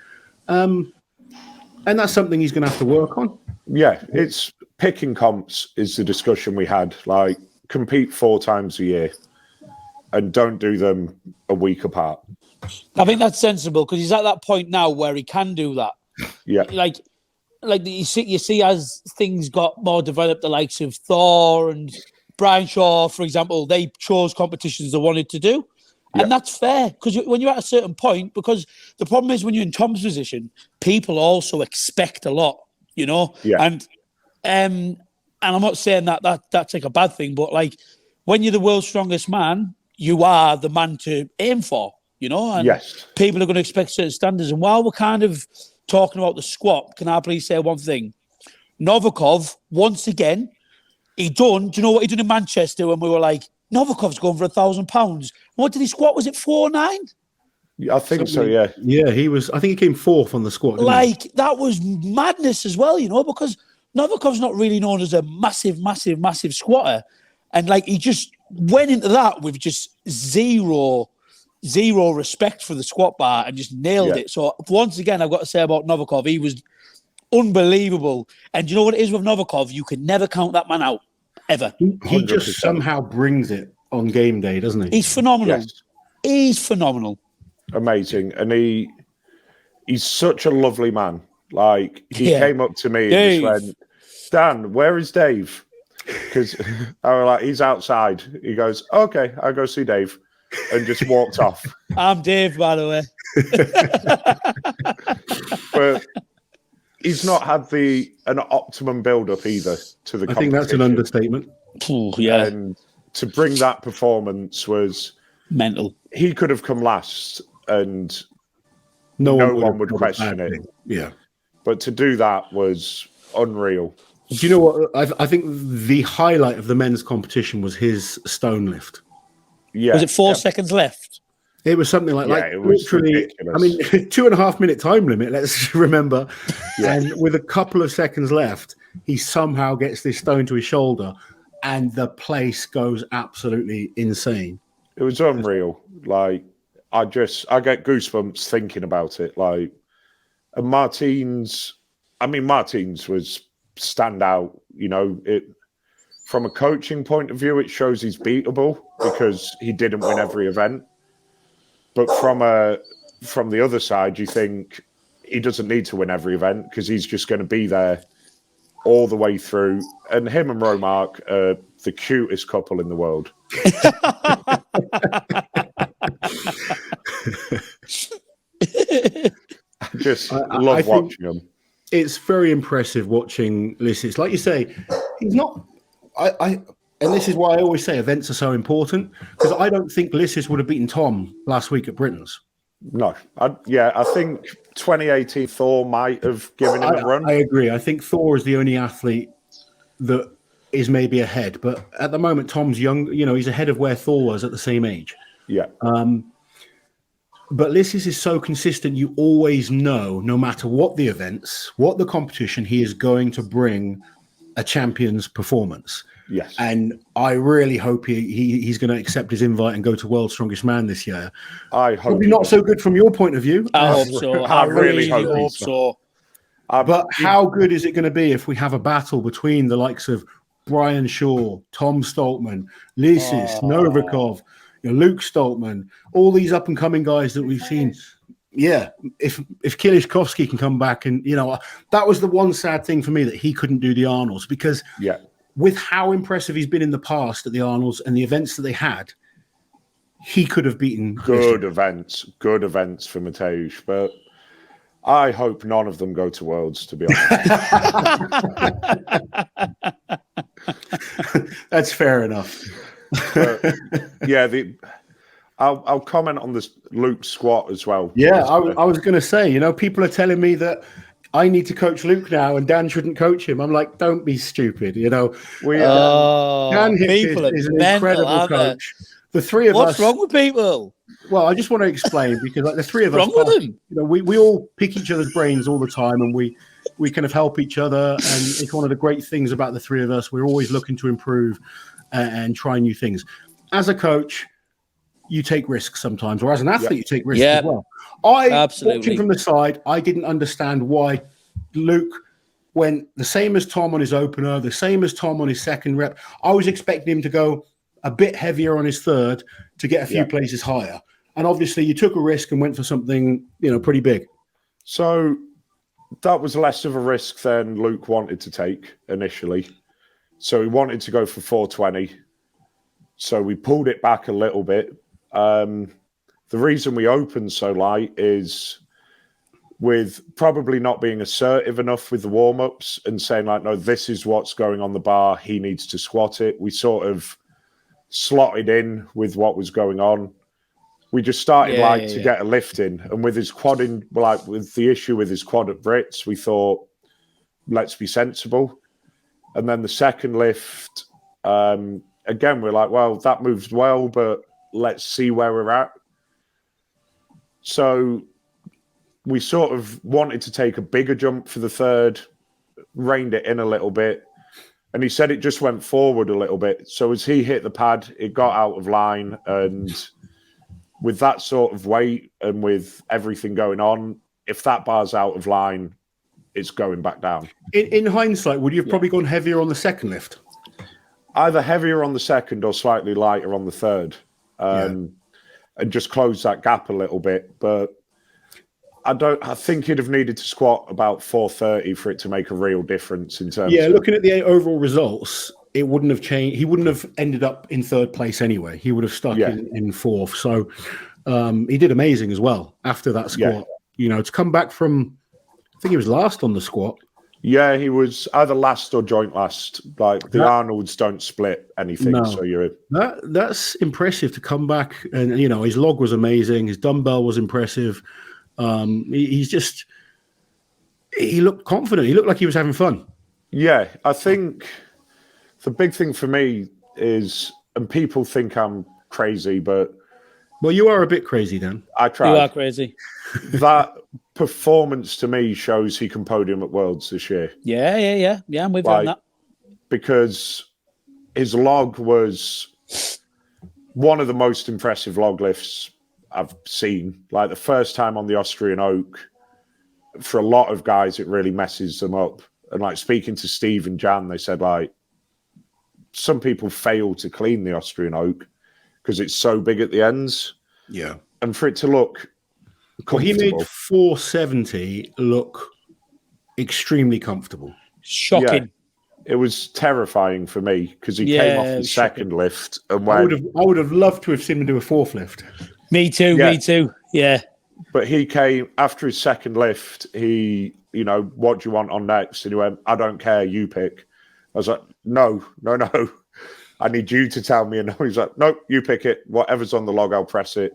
And that's something he's going to have to work on. Yeah, it's picking comps is the discussion we had. Like, compete 4 times a year and don't do them a week apart. I think that's sensible because he's at that point now where he can do that. Yeah. Like you see as things got more developed, the likes of Thor and Brian Shaw, for example, they chose competitions they wanted to do. And that's fair because when you're at a certain point, because the problem is when you're in Tom's position, people also expect a lot, you know? Yeah. And I'm not saying that's like a bad thing, but like when you're the world's strongest man, you are the man to aim for, you know? And people are going to expect certain standards. And while we're kind of talking about the squat, can I please say one thing? Novikov, once again, do you know what he did in Manchester when we were like, Novikov's going for £1,000. What did he squat? Was it 4.9? I think so, yeah. Yeah, he was. I think he came 4th on the squat. That was madness as well, you know, because Novikov's not really known as a massive, massive, massive squatter. And like he just went into that with just zero respect for the squat bar and just nailed it. So once again, I've got to say about Novikov, he was unbelievable. And you know what it is with Novikov? You can never count that man out, ever. He just somehow brings it on game day, doesn't he? He's phenomenal. Yes. He's phenomenal. Amazing. And he's such a lovely man. Like, he came up to me and just went, Dan, where is Dave? Because I was like, he's outside. He goes, okay, I'll go see Dave. And just walked off. I'm Dave, by the way. But he's not had an optimum build-up either to the competition. I think that's an understatement. Yeah. And to bring that performance was mental. He could have come last and no one would question it. Yeah. But to do that was unreal. Do you know what? I think the highlight of the men's competition was his stone lift. Yeah. Was it 4 seconds left? It was something like it was literally, ridiculous. I mean, 2.5 minute time limit, let's remember. And with a couple of seconds left, he somehow gets this stone to his shoulder and the place goes absolutely insane. It was unreal. Like, I get goosebumps thinking about it. Like, and Martins was standout. You know, from a coaching point of view, it shows he's beatable because he didn't win every event. But from the other side, you think he doesn't need to win every event because he's just going to be there all the way through. And him and Romark are the cutest couple in the world. I love watching them. It's very impressive watching Lissis. Like you say, he's not. And this is why I always say events are so important because I don't think Lissis would have beaten Tom last week at Britain's. No, I think 2018 Thor might have given him a run. I agree. I think Thor is the only athlete that is maybe ahead, but at the moment Tom's young. You know, he's ahead of where Thor was at the same age. Yeah. But Lissis is so consistent. You always know, no matter what the events, what the competition, he is going to bring a champion's performance. Yes. And I really hope he's going to accept his invite and go to World's Strongest Man this year. I hope. Probably not so good from your point of view. I hope so. I really hope so. But how good is it going to be if we have a battle between the likes of Brian Shaw, Tom Stoltman, Lissis, Novikov? Luke Stoltman, all these up and coming guys that we've seen. Yeah, if Kilishkovsky can come back, and that was the one sad thing for me, that he couldn't do the Arnolds, because with how impressive he's been in the past at the Arnolds and the events that they had, he could have beaten good events for Mateusz, but I hope none of them go to Worlds, to be honest. That's fair enough. But, yeah, I'll comment on this Luke squat as well. Yeah, I was going to say, people are telling me that I need to coach Luke now and Dan shouldn't coach him. I'm like, don't be stupid. Dan Hipkiss is an incredible coach. The three of us. What's wrong with people? Well, I just want to explain, because the three of us, we all pick each other's brains all the time, and we kind of help each other. And it's one of the great things about the three of us. We're always looking to improve and try new things. As a coach, you take risks sometimes, or as an athlete, you take risks as well. Watching from the side, I didn't understand why Luke went the same as Tom on his opener, the same as Tom on his second rep. I was expecting him to go a bit heavier on his third to get a few places higher. And obviously you took a risk and went for something, pretty big. So that was less of a risk than Luke wanted to take initially. So he wanted to go for 420. So we pulled it back a little bit. The reason we opened so light is with probably not being assertive enough with the warm-ups and saying like, no, this is what's going on the bar. He needs to squat it. We sort of slotted in with what was going on. We just started to get a lift in. And with his quad with the issue with his quad at Brits, we thought, let's be sensible. And then the second lift, again, we're like, well, that moves well, but let's see where we're at. So we sort of wanted to take a bigger jump for the third, reined it in a little bit. And he said it just went forward a little bit. So as he hit the pad, it got out of line. And with that sort of weight and with everything going on, if that bar's out of line, it's going back down. In hindsight, would you have probably gone heavier on the second lift? Either heavier on the second or slightly lighter on the third. And just close that gap a little bit. But I think he'd have needed to squat about 430 for it to make a real difference in terms of... looking at the overall results, it wouldn't have changed. He wouldn't have ended up in third place anyway. He would have stuck in fourth. So he did amazing as well after that squat. To come back from, I think he was last on the squat. Yeah, he was either last or joint last. Like the Arnolds don't split anything. No. So that's impressive to come back. And, his log was amazing. His dumbbell was impressive. He looked confident. He looked like he was having fun. Yeah, I think the big thing for me is, and people think I'm crazy, but... Well, you are a bit crazy, Dan. I tried. You are crazy. That performance to me shows he can podium at Worlds this year. Yeah, I'm with you on that. Because his log was one of the most impressive log lifts I've seen. Like the first time on the Austrian Oak, for a lot of guys, it really messes them up. And like speaking to Steve and Jan, they said like some people fail to clean the Austrian Oak because it's so big at the ends. Yeah. And for it to look comfortable. Well, he made 470 look extremely comfortable. Shocking. Yeah. It was terrifying for me because he came off the second lift and I would have loved to have seen him do a fourth lift. Me too. Yeah. But he came after his second lift. He, what do you want on next? And he went, I don't care. You pick. I was like, no. I need you to tell me. And he's like, no, you pick it. Whatever's on the log, I'll press it.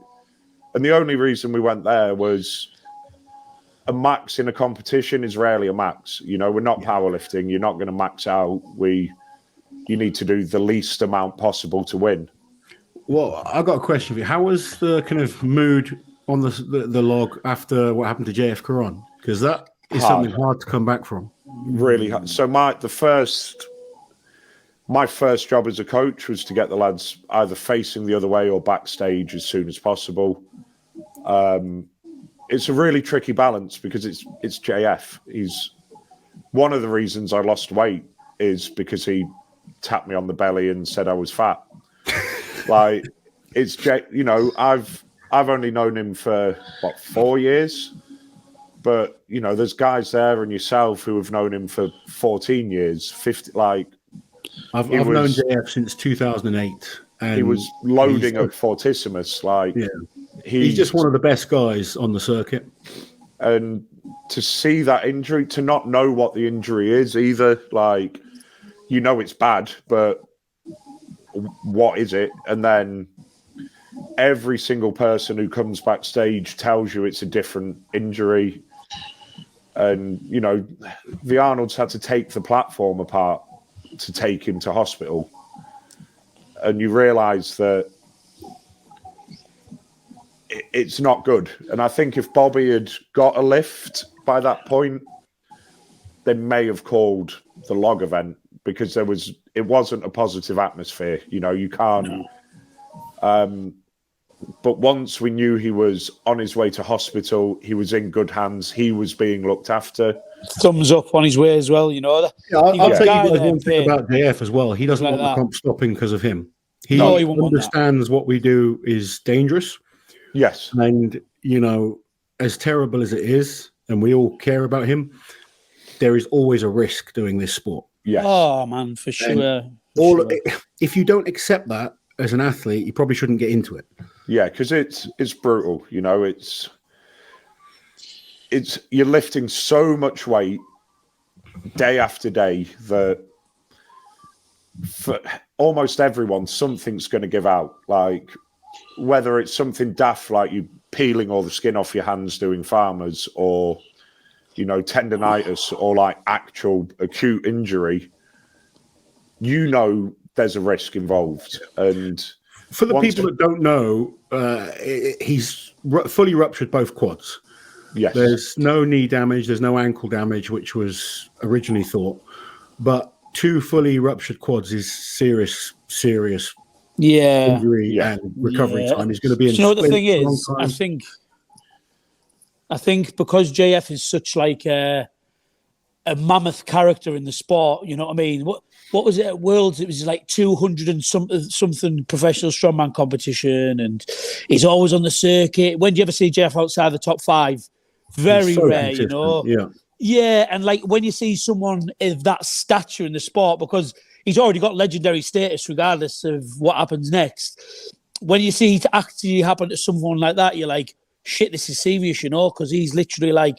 And the only reason we went there was a max in a competition is rarely a max. We're not powerlifting. You're not going to max out. You need to do the least amount possible to win. Well, I've got a question for you. How was the kind of mood on the log after what happened to JF Caron? Because that is something hard to come back from. Really hard. So my first job as a coach was to get the lads either facing the other way or backstage as soon as possible. It's a really tricky balance because it's JF. He's one of the reasons I lost weight is because he tapped me on the belly and said I was fat. Like it's you know, I've only known him for what 4 years, but you know, there's guys there and yourself who have known him for 14 years, 50. Like I've known JF since 2008, and he was loading at Fortissimus. Like, he's just one of the best guys on the circuit. And to see that injury, to not know what the injury is either, like, you know it's bad, but what is it? And then every single person who comes backstage tells you it's a different injury. And, you know, the Arnolds had to take the platform apart to take him to hospital. And you realise that it's not good. And I think if Bobby had got a lift by that point, they may have called the log event, because it wasn't a positive atmosphere. You know, you can't. No. But once we knew he was on his way to hospital, he was in good hands. He was being looked after. Thumbs up on his way as well, you know. I'll tell you guys one thing about JF as well. He doesn't want the comp stopping because of him. He understands what we do is dangerous. Yes. And, you know, as terrible as it is, and we all care about him, there is always a risk doing this sport. Yes. Oh, man, for sure. If you don't accept that as an athlete, you probably shouldn't get into it. Yeah, because it's brutal. You know, it's you're lifting so much weight day after day that for almost everyone, something's going to give out. Like, whether it's something daft like you peeling all the skin off your hands doing farmers, or, you know, tendonitis, or like actual acute injury, you know there's a risk involved. And for the people that don't know, he's fully ruptured both quads. Yes. There's no knee damage, there's no ankle damage, which was originally thought. But 2 fully ruptured quads is serious injury and recovery time. He's going to be in. You know what the thing is? I think because JF is such like a mammoth character in the sport, you know what I mean? What was it at Worlds? It was like 200 and something professional strongman competition, and he's always on the circuit. When do you ever see JF outside the top 5? Very rare, consistent. You know. Yeah, and like when you see someone of that stature in the sport, because he's already got legendary status regardless of what happens next. When you see it actually happen to someone like that, you're like, shit, this is serious, you know, because he's literally like,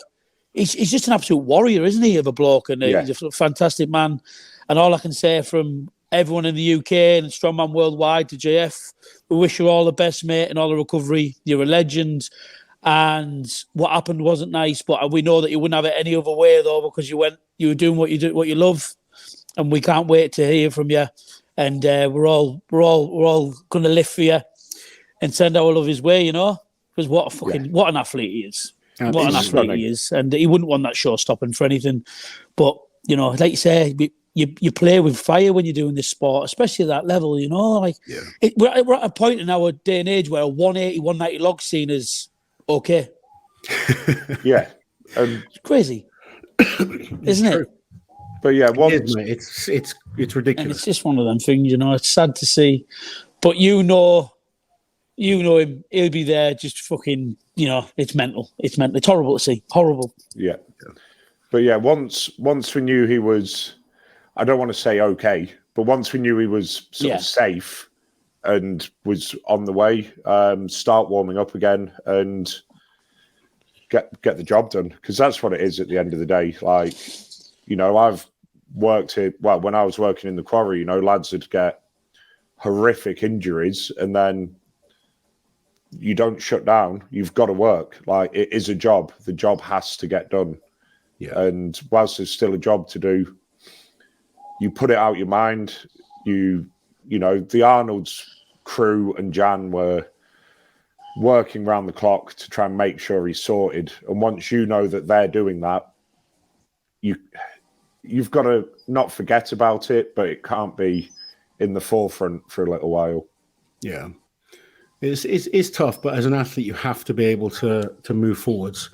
he's just an absolute warrior, isn't he, of a bloke? And he's a fantastic man. And all I can say from everyone in the UK and Strongman worldwide to JF, we wish you all the best, mate, and all the recovery. You're a legend. And what happened wasn't nice, but we know that you wouldn't have it any other way, though, because you were doing what you love. And we can't wait to hear from you. And we're all going to live for you and send our love his way, you know? Because what an athlete he is. What an athlete he is. And he wouldn't want that show stopping for anything. But, you know, like you say, you play with fire when you're doing this sport, especially at that level, you know? Like, we're at a point in our day and age where a 180, 190 log scene is okay. Yeah. It's crazy. Isn't it? But yeah, it's ridiculous. And it's just one of them things, you know. It's sad to see. But you know him, he'll be there just fucking, you know, it's mental. It's mental. It's horrible to see. Horrible. Yeah. But yeah, once we knew he was, I don't want to say okay, but once we knew he was sort of safe and was on the way, start warming up again and get the job done. Because that's what it is at the end of the day. Like, you know, I've worked here, well, when I was working in the quarry, you know, lads would get horrific injuries and then you don't shut down. You've got to work. Like, it is a job. The job has to get done. Yeah. And whilst there's still a job to do, you put it out your mind. You know, the Arnold's crew and Jan were working round the clock to try and make sure he's sorted. And once you know that they're doing that, you've got to not forget about it, but it can't be in the forefront for a little while. Yeah. It's tough, but as an athlete, you have to be able to move forwards.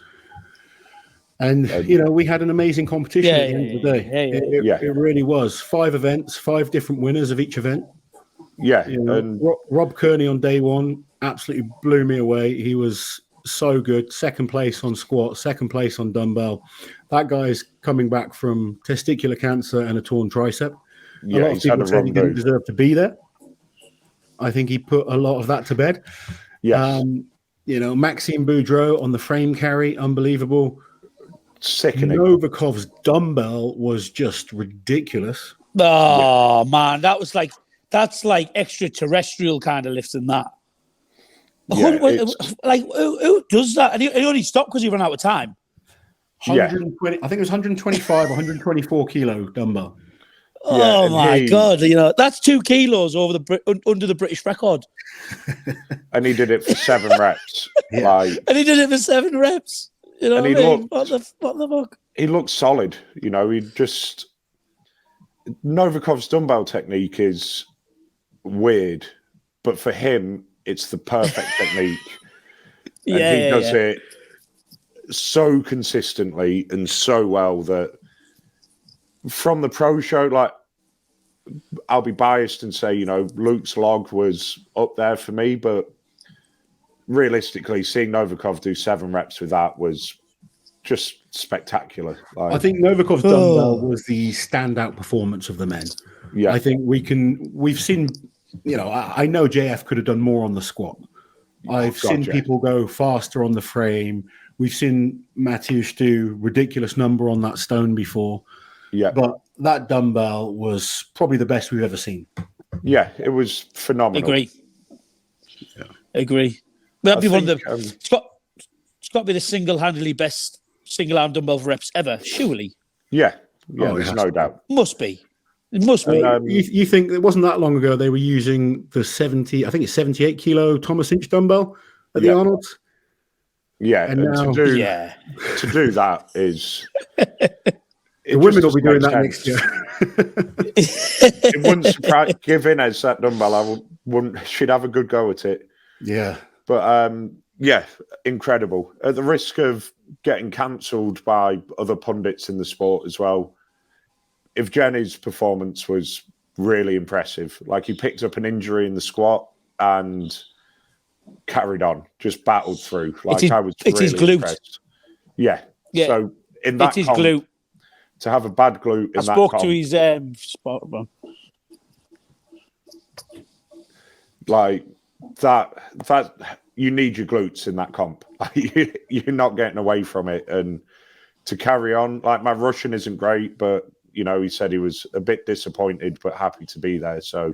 And, you know, we had an amazing competition at the end of the day. It really was. 5 events, 5 different winners of each event. Yeah, You know, and Rob Kearney on day one absolutely blew me away. He was so good. Second place on squat, second place on dumbbell. That guy's coming back from testicular cancer and a torn tricep. A lot of he's had people a said he wrong didn't move. deserve to be there. I think he put a lot of that to bed. Yes, You know, Maxime Boudreau on the frame carry, unbelievable. sickening. Novikov's dumbbell was just ridiculous. Oh man, that's like extraterrestrial kind of lifting that. Yeah, Like who does that? And he only stopped because he ran out of time. 120, I think it was 125, 124 kilo dumbbell. Oh my god! You know that's 2 kilos over under the British record, and he did it for 7 reps. And he did it for 7 reps. You know, what the fuck? He looked solid. You know, Novikov's dumbbell technique is weird, but for him, it's the perfect technique. And he does it so consistently and so well that from the pro show, like, I'll be biased and say, you know, Luke's log was up there for me, but realistically, seeing Novikov do 7 reps with that was just spectacular. Like, I think Novikov's dumbbell was the standout performance of the men. Yeah, I think we've seen, you know, I know JF could have done more on the squat. I've seen people go faster on the frame. We've seen Mateusz do ridiculous number on that stone before. Yeah, but that dumbbell was probably the best we've ever seen. Yeah, it was phenomenal. Agree. That'd be one of the. It's got to be the single-handedly best single-arm dumbbell reps ever, surely. Yeah, there's no doubt. Must be. It must be. You think it wasn't that long ago they were using the 78 kilo Thomas Inch dumbbell at the Arnold's? Yeah, and now, to do that is. The women will be doing that next year. It wouldn't surprise. Give Inez that dumbbell. I wouldn't. She'd have a good go at it. Yeah, but incredible. At the risk of getting cancelled by other pundits in the sport as well. If Jenny's performance was really impressive, like he picked up an injury in the squat and carried on, just battled through. Like I was really impressed. Yeah. So in that his glute. To have a bad glute in I spoke to his spot. Like that you need your glutes in that comp. You're not getting away from it. And to carry on, like my Russian isn't great, but you know, he said he was a bit disappointed, but happy to be there. So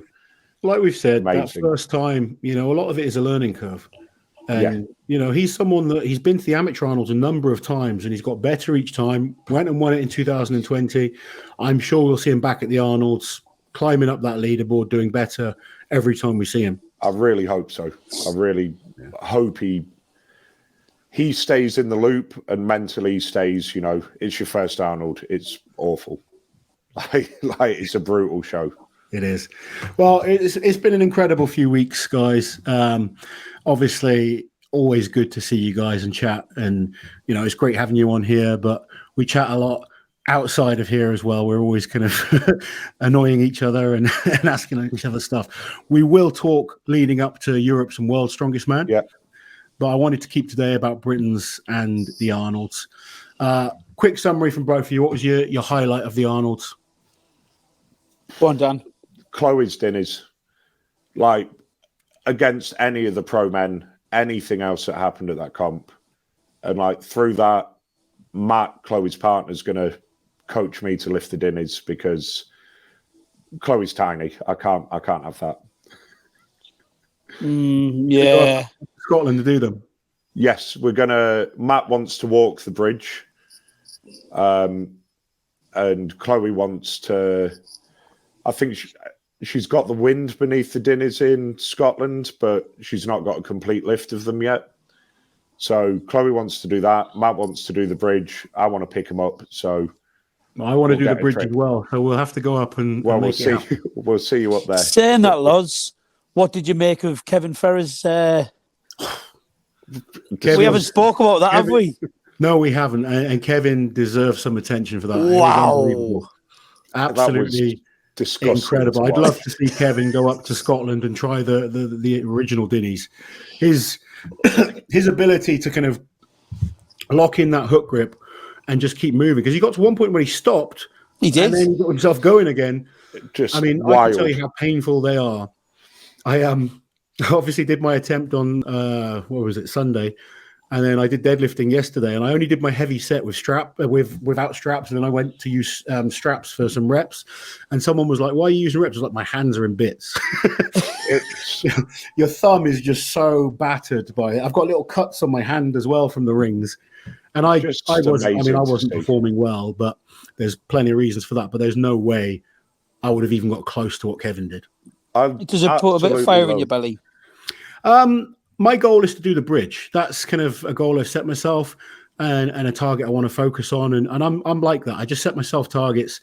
like we've said, amazing. That first time, you know, a lot of it is a learning curve. And, you know, he's someone that he's been to the amateur Arnold's a number of times and he's got better each time. Went and won it in 2020. I'm sure we'll see him back at the Arnold's, climbing up that leaderboard, doing better every time we see him. I really hope so. I really hope he stays in the loop and mentally stays, you know, it's your first Arnold. It's awful. Like it's a brutal show. It is. Well, it's been an incredible few weeks, guys. Obviously, always good to see you guys and chat. And, you know, it's great having you on here, but we chat a lot outside of here as well. We're always kind of annoying each other and asking each other stuff. We will talk leading up to Europe's and World's Strongest Man. Yeah. But I wanted to keep today about Britain's and the Arnold's. Quick summary from both of you. What was your highlight of the Arnold's? Go on, Dan. Chloe's dinners. Like, against any of the pro men, anything else that happened at that comp. And like through that, Matt, Chloe's partner, is going to coach me to lift the dinners because Chloe's tiny. I can't have that. Yeah. Scotland to do them. Yes, Matt wants to walk the bridge. And Chloe wants to, I think she's got the wind beneath the dinners in Scotland, but she's not got a complete lift of them yet. So Chloe wants to do that. Matt wants to do the bridge. I want to pick him up. So I want to do the bridge as well. So we'll have to go up and we'll see. We'll see you up there. Saying that, Loz, what did you make of Kevin Ferrer's? We haven't spoke about that, have we? No, we haven't. And Kevin deserves some attention for that. Wow. Absolutely disgusting. Incredible. I'd love to see Kevin go up to Scotland and try the original Dinnies. His ability to kind of lock in that hook grip and just keep moving, because he got to one point where he stopped. He did. And then he got himself going again. Just I mean, wild. I can tell you how painful they are. I obviously did my attempt on Sunday, and then I did deadlifting yesterday, and I only did my heavy set without straps, and then I went to use straps for some reps, and someone was like, "Why are you using reps?" I was like, "My hands are in bits." Your thumb is just so battered by it. I've got little cuts on my hand as well from the rings, and I wasn't performing well, but there's plenty of reasons for that. But there's no way I would have even got close to what Kevin did. Does it put a bit of fire in your belly? My goal is to do the bridge. That's kind of a goal I've set myself, and a target I want to focus on. And I'm like that. I just set myself targets.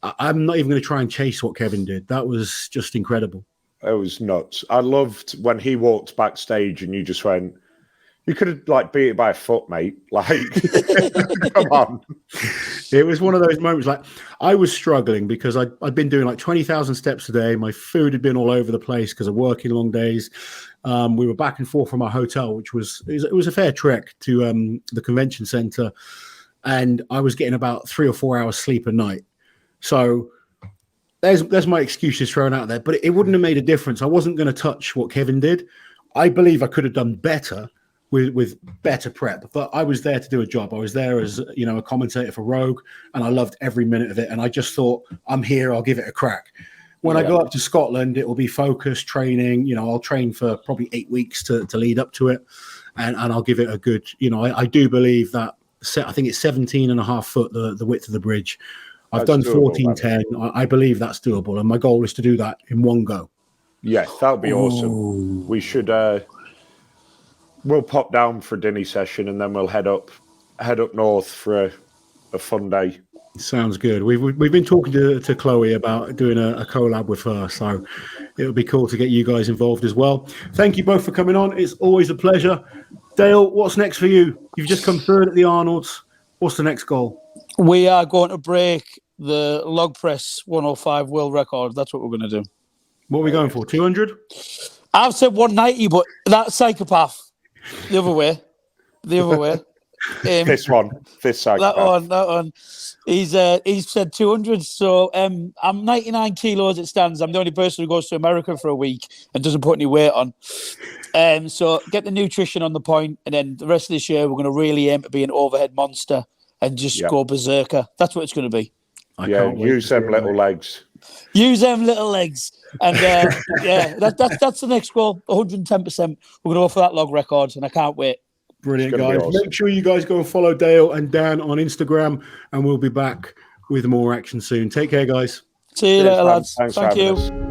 I'm not even going to try and chase what Kevin did. That was just incredible. It was nuts. I loved when he walked backstage and you just went, you could have like beat it by a foot, mate. Like, come on. It was one of those moments. Like, I was struggling because I'd been doing like 20,000 steps a day. My food had been all over the place because of working long days. We were back and forth from our hotel, which was a fair trek to the convention center, and I was getting about 3 or 4 hours sleep a night. So there's my excuses thrown out there, but it wouldn't have made a difference. I wasn't going to touch what Kevin did. I believe I could have done better with better prep, but I was there to do a job. I was there as, a commentator for Rogue, and I loved every minute of it. And I just thought, I'm here, I'll give it a crack. When I go up to Scotland, it will be focused training. I'll train for probably 8 weeks to lead up to it, and I'll give it a good, I do believe that I think it's 17 and a half foot, the width of the bridge. I've done 1410. I believe that's doable, and my goal is to do that in one go. Yes, that would be awesome. We should we'll pop down for a dinner session, and then we'll head up north for a fun day. Sounds good. We've been talking to Chloe about doing a collab with her, so it would be cool to get you guys involved as well. Thank you both for coming on. It's always a pleasure. Dale, what's next for you? You've just come third at the Arnolds. What's the next goal? We are going to break the log press 105 world record. That's what we're going to do. What are we going for? 200? I've said 190, but that psychopath. The other way. This psychopath. That one. He's said 200. So I'm 99 kilos. It stands. I'm the only person who goes to America for a week and doesn't put any weight on. So get the nutrition on the point, and then the rest of this year we're going to really aim to be an overhead monster and just go berserker. That's what it's going to to use them little legs. Use them little legs. And that's the next goal. 110%. We're going to go for that log record, and I can't wait. Brilliant, guys. Awesome. Make sure you guys go and follow Dale and Dan on Instagram, and we'll be back with more action soon. Take care, guys. See you later, lads. Thanks Thank you. Us.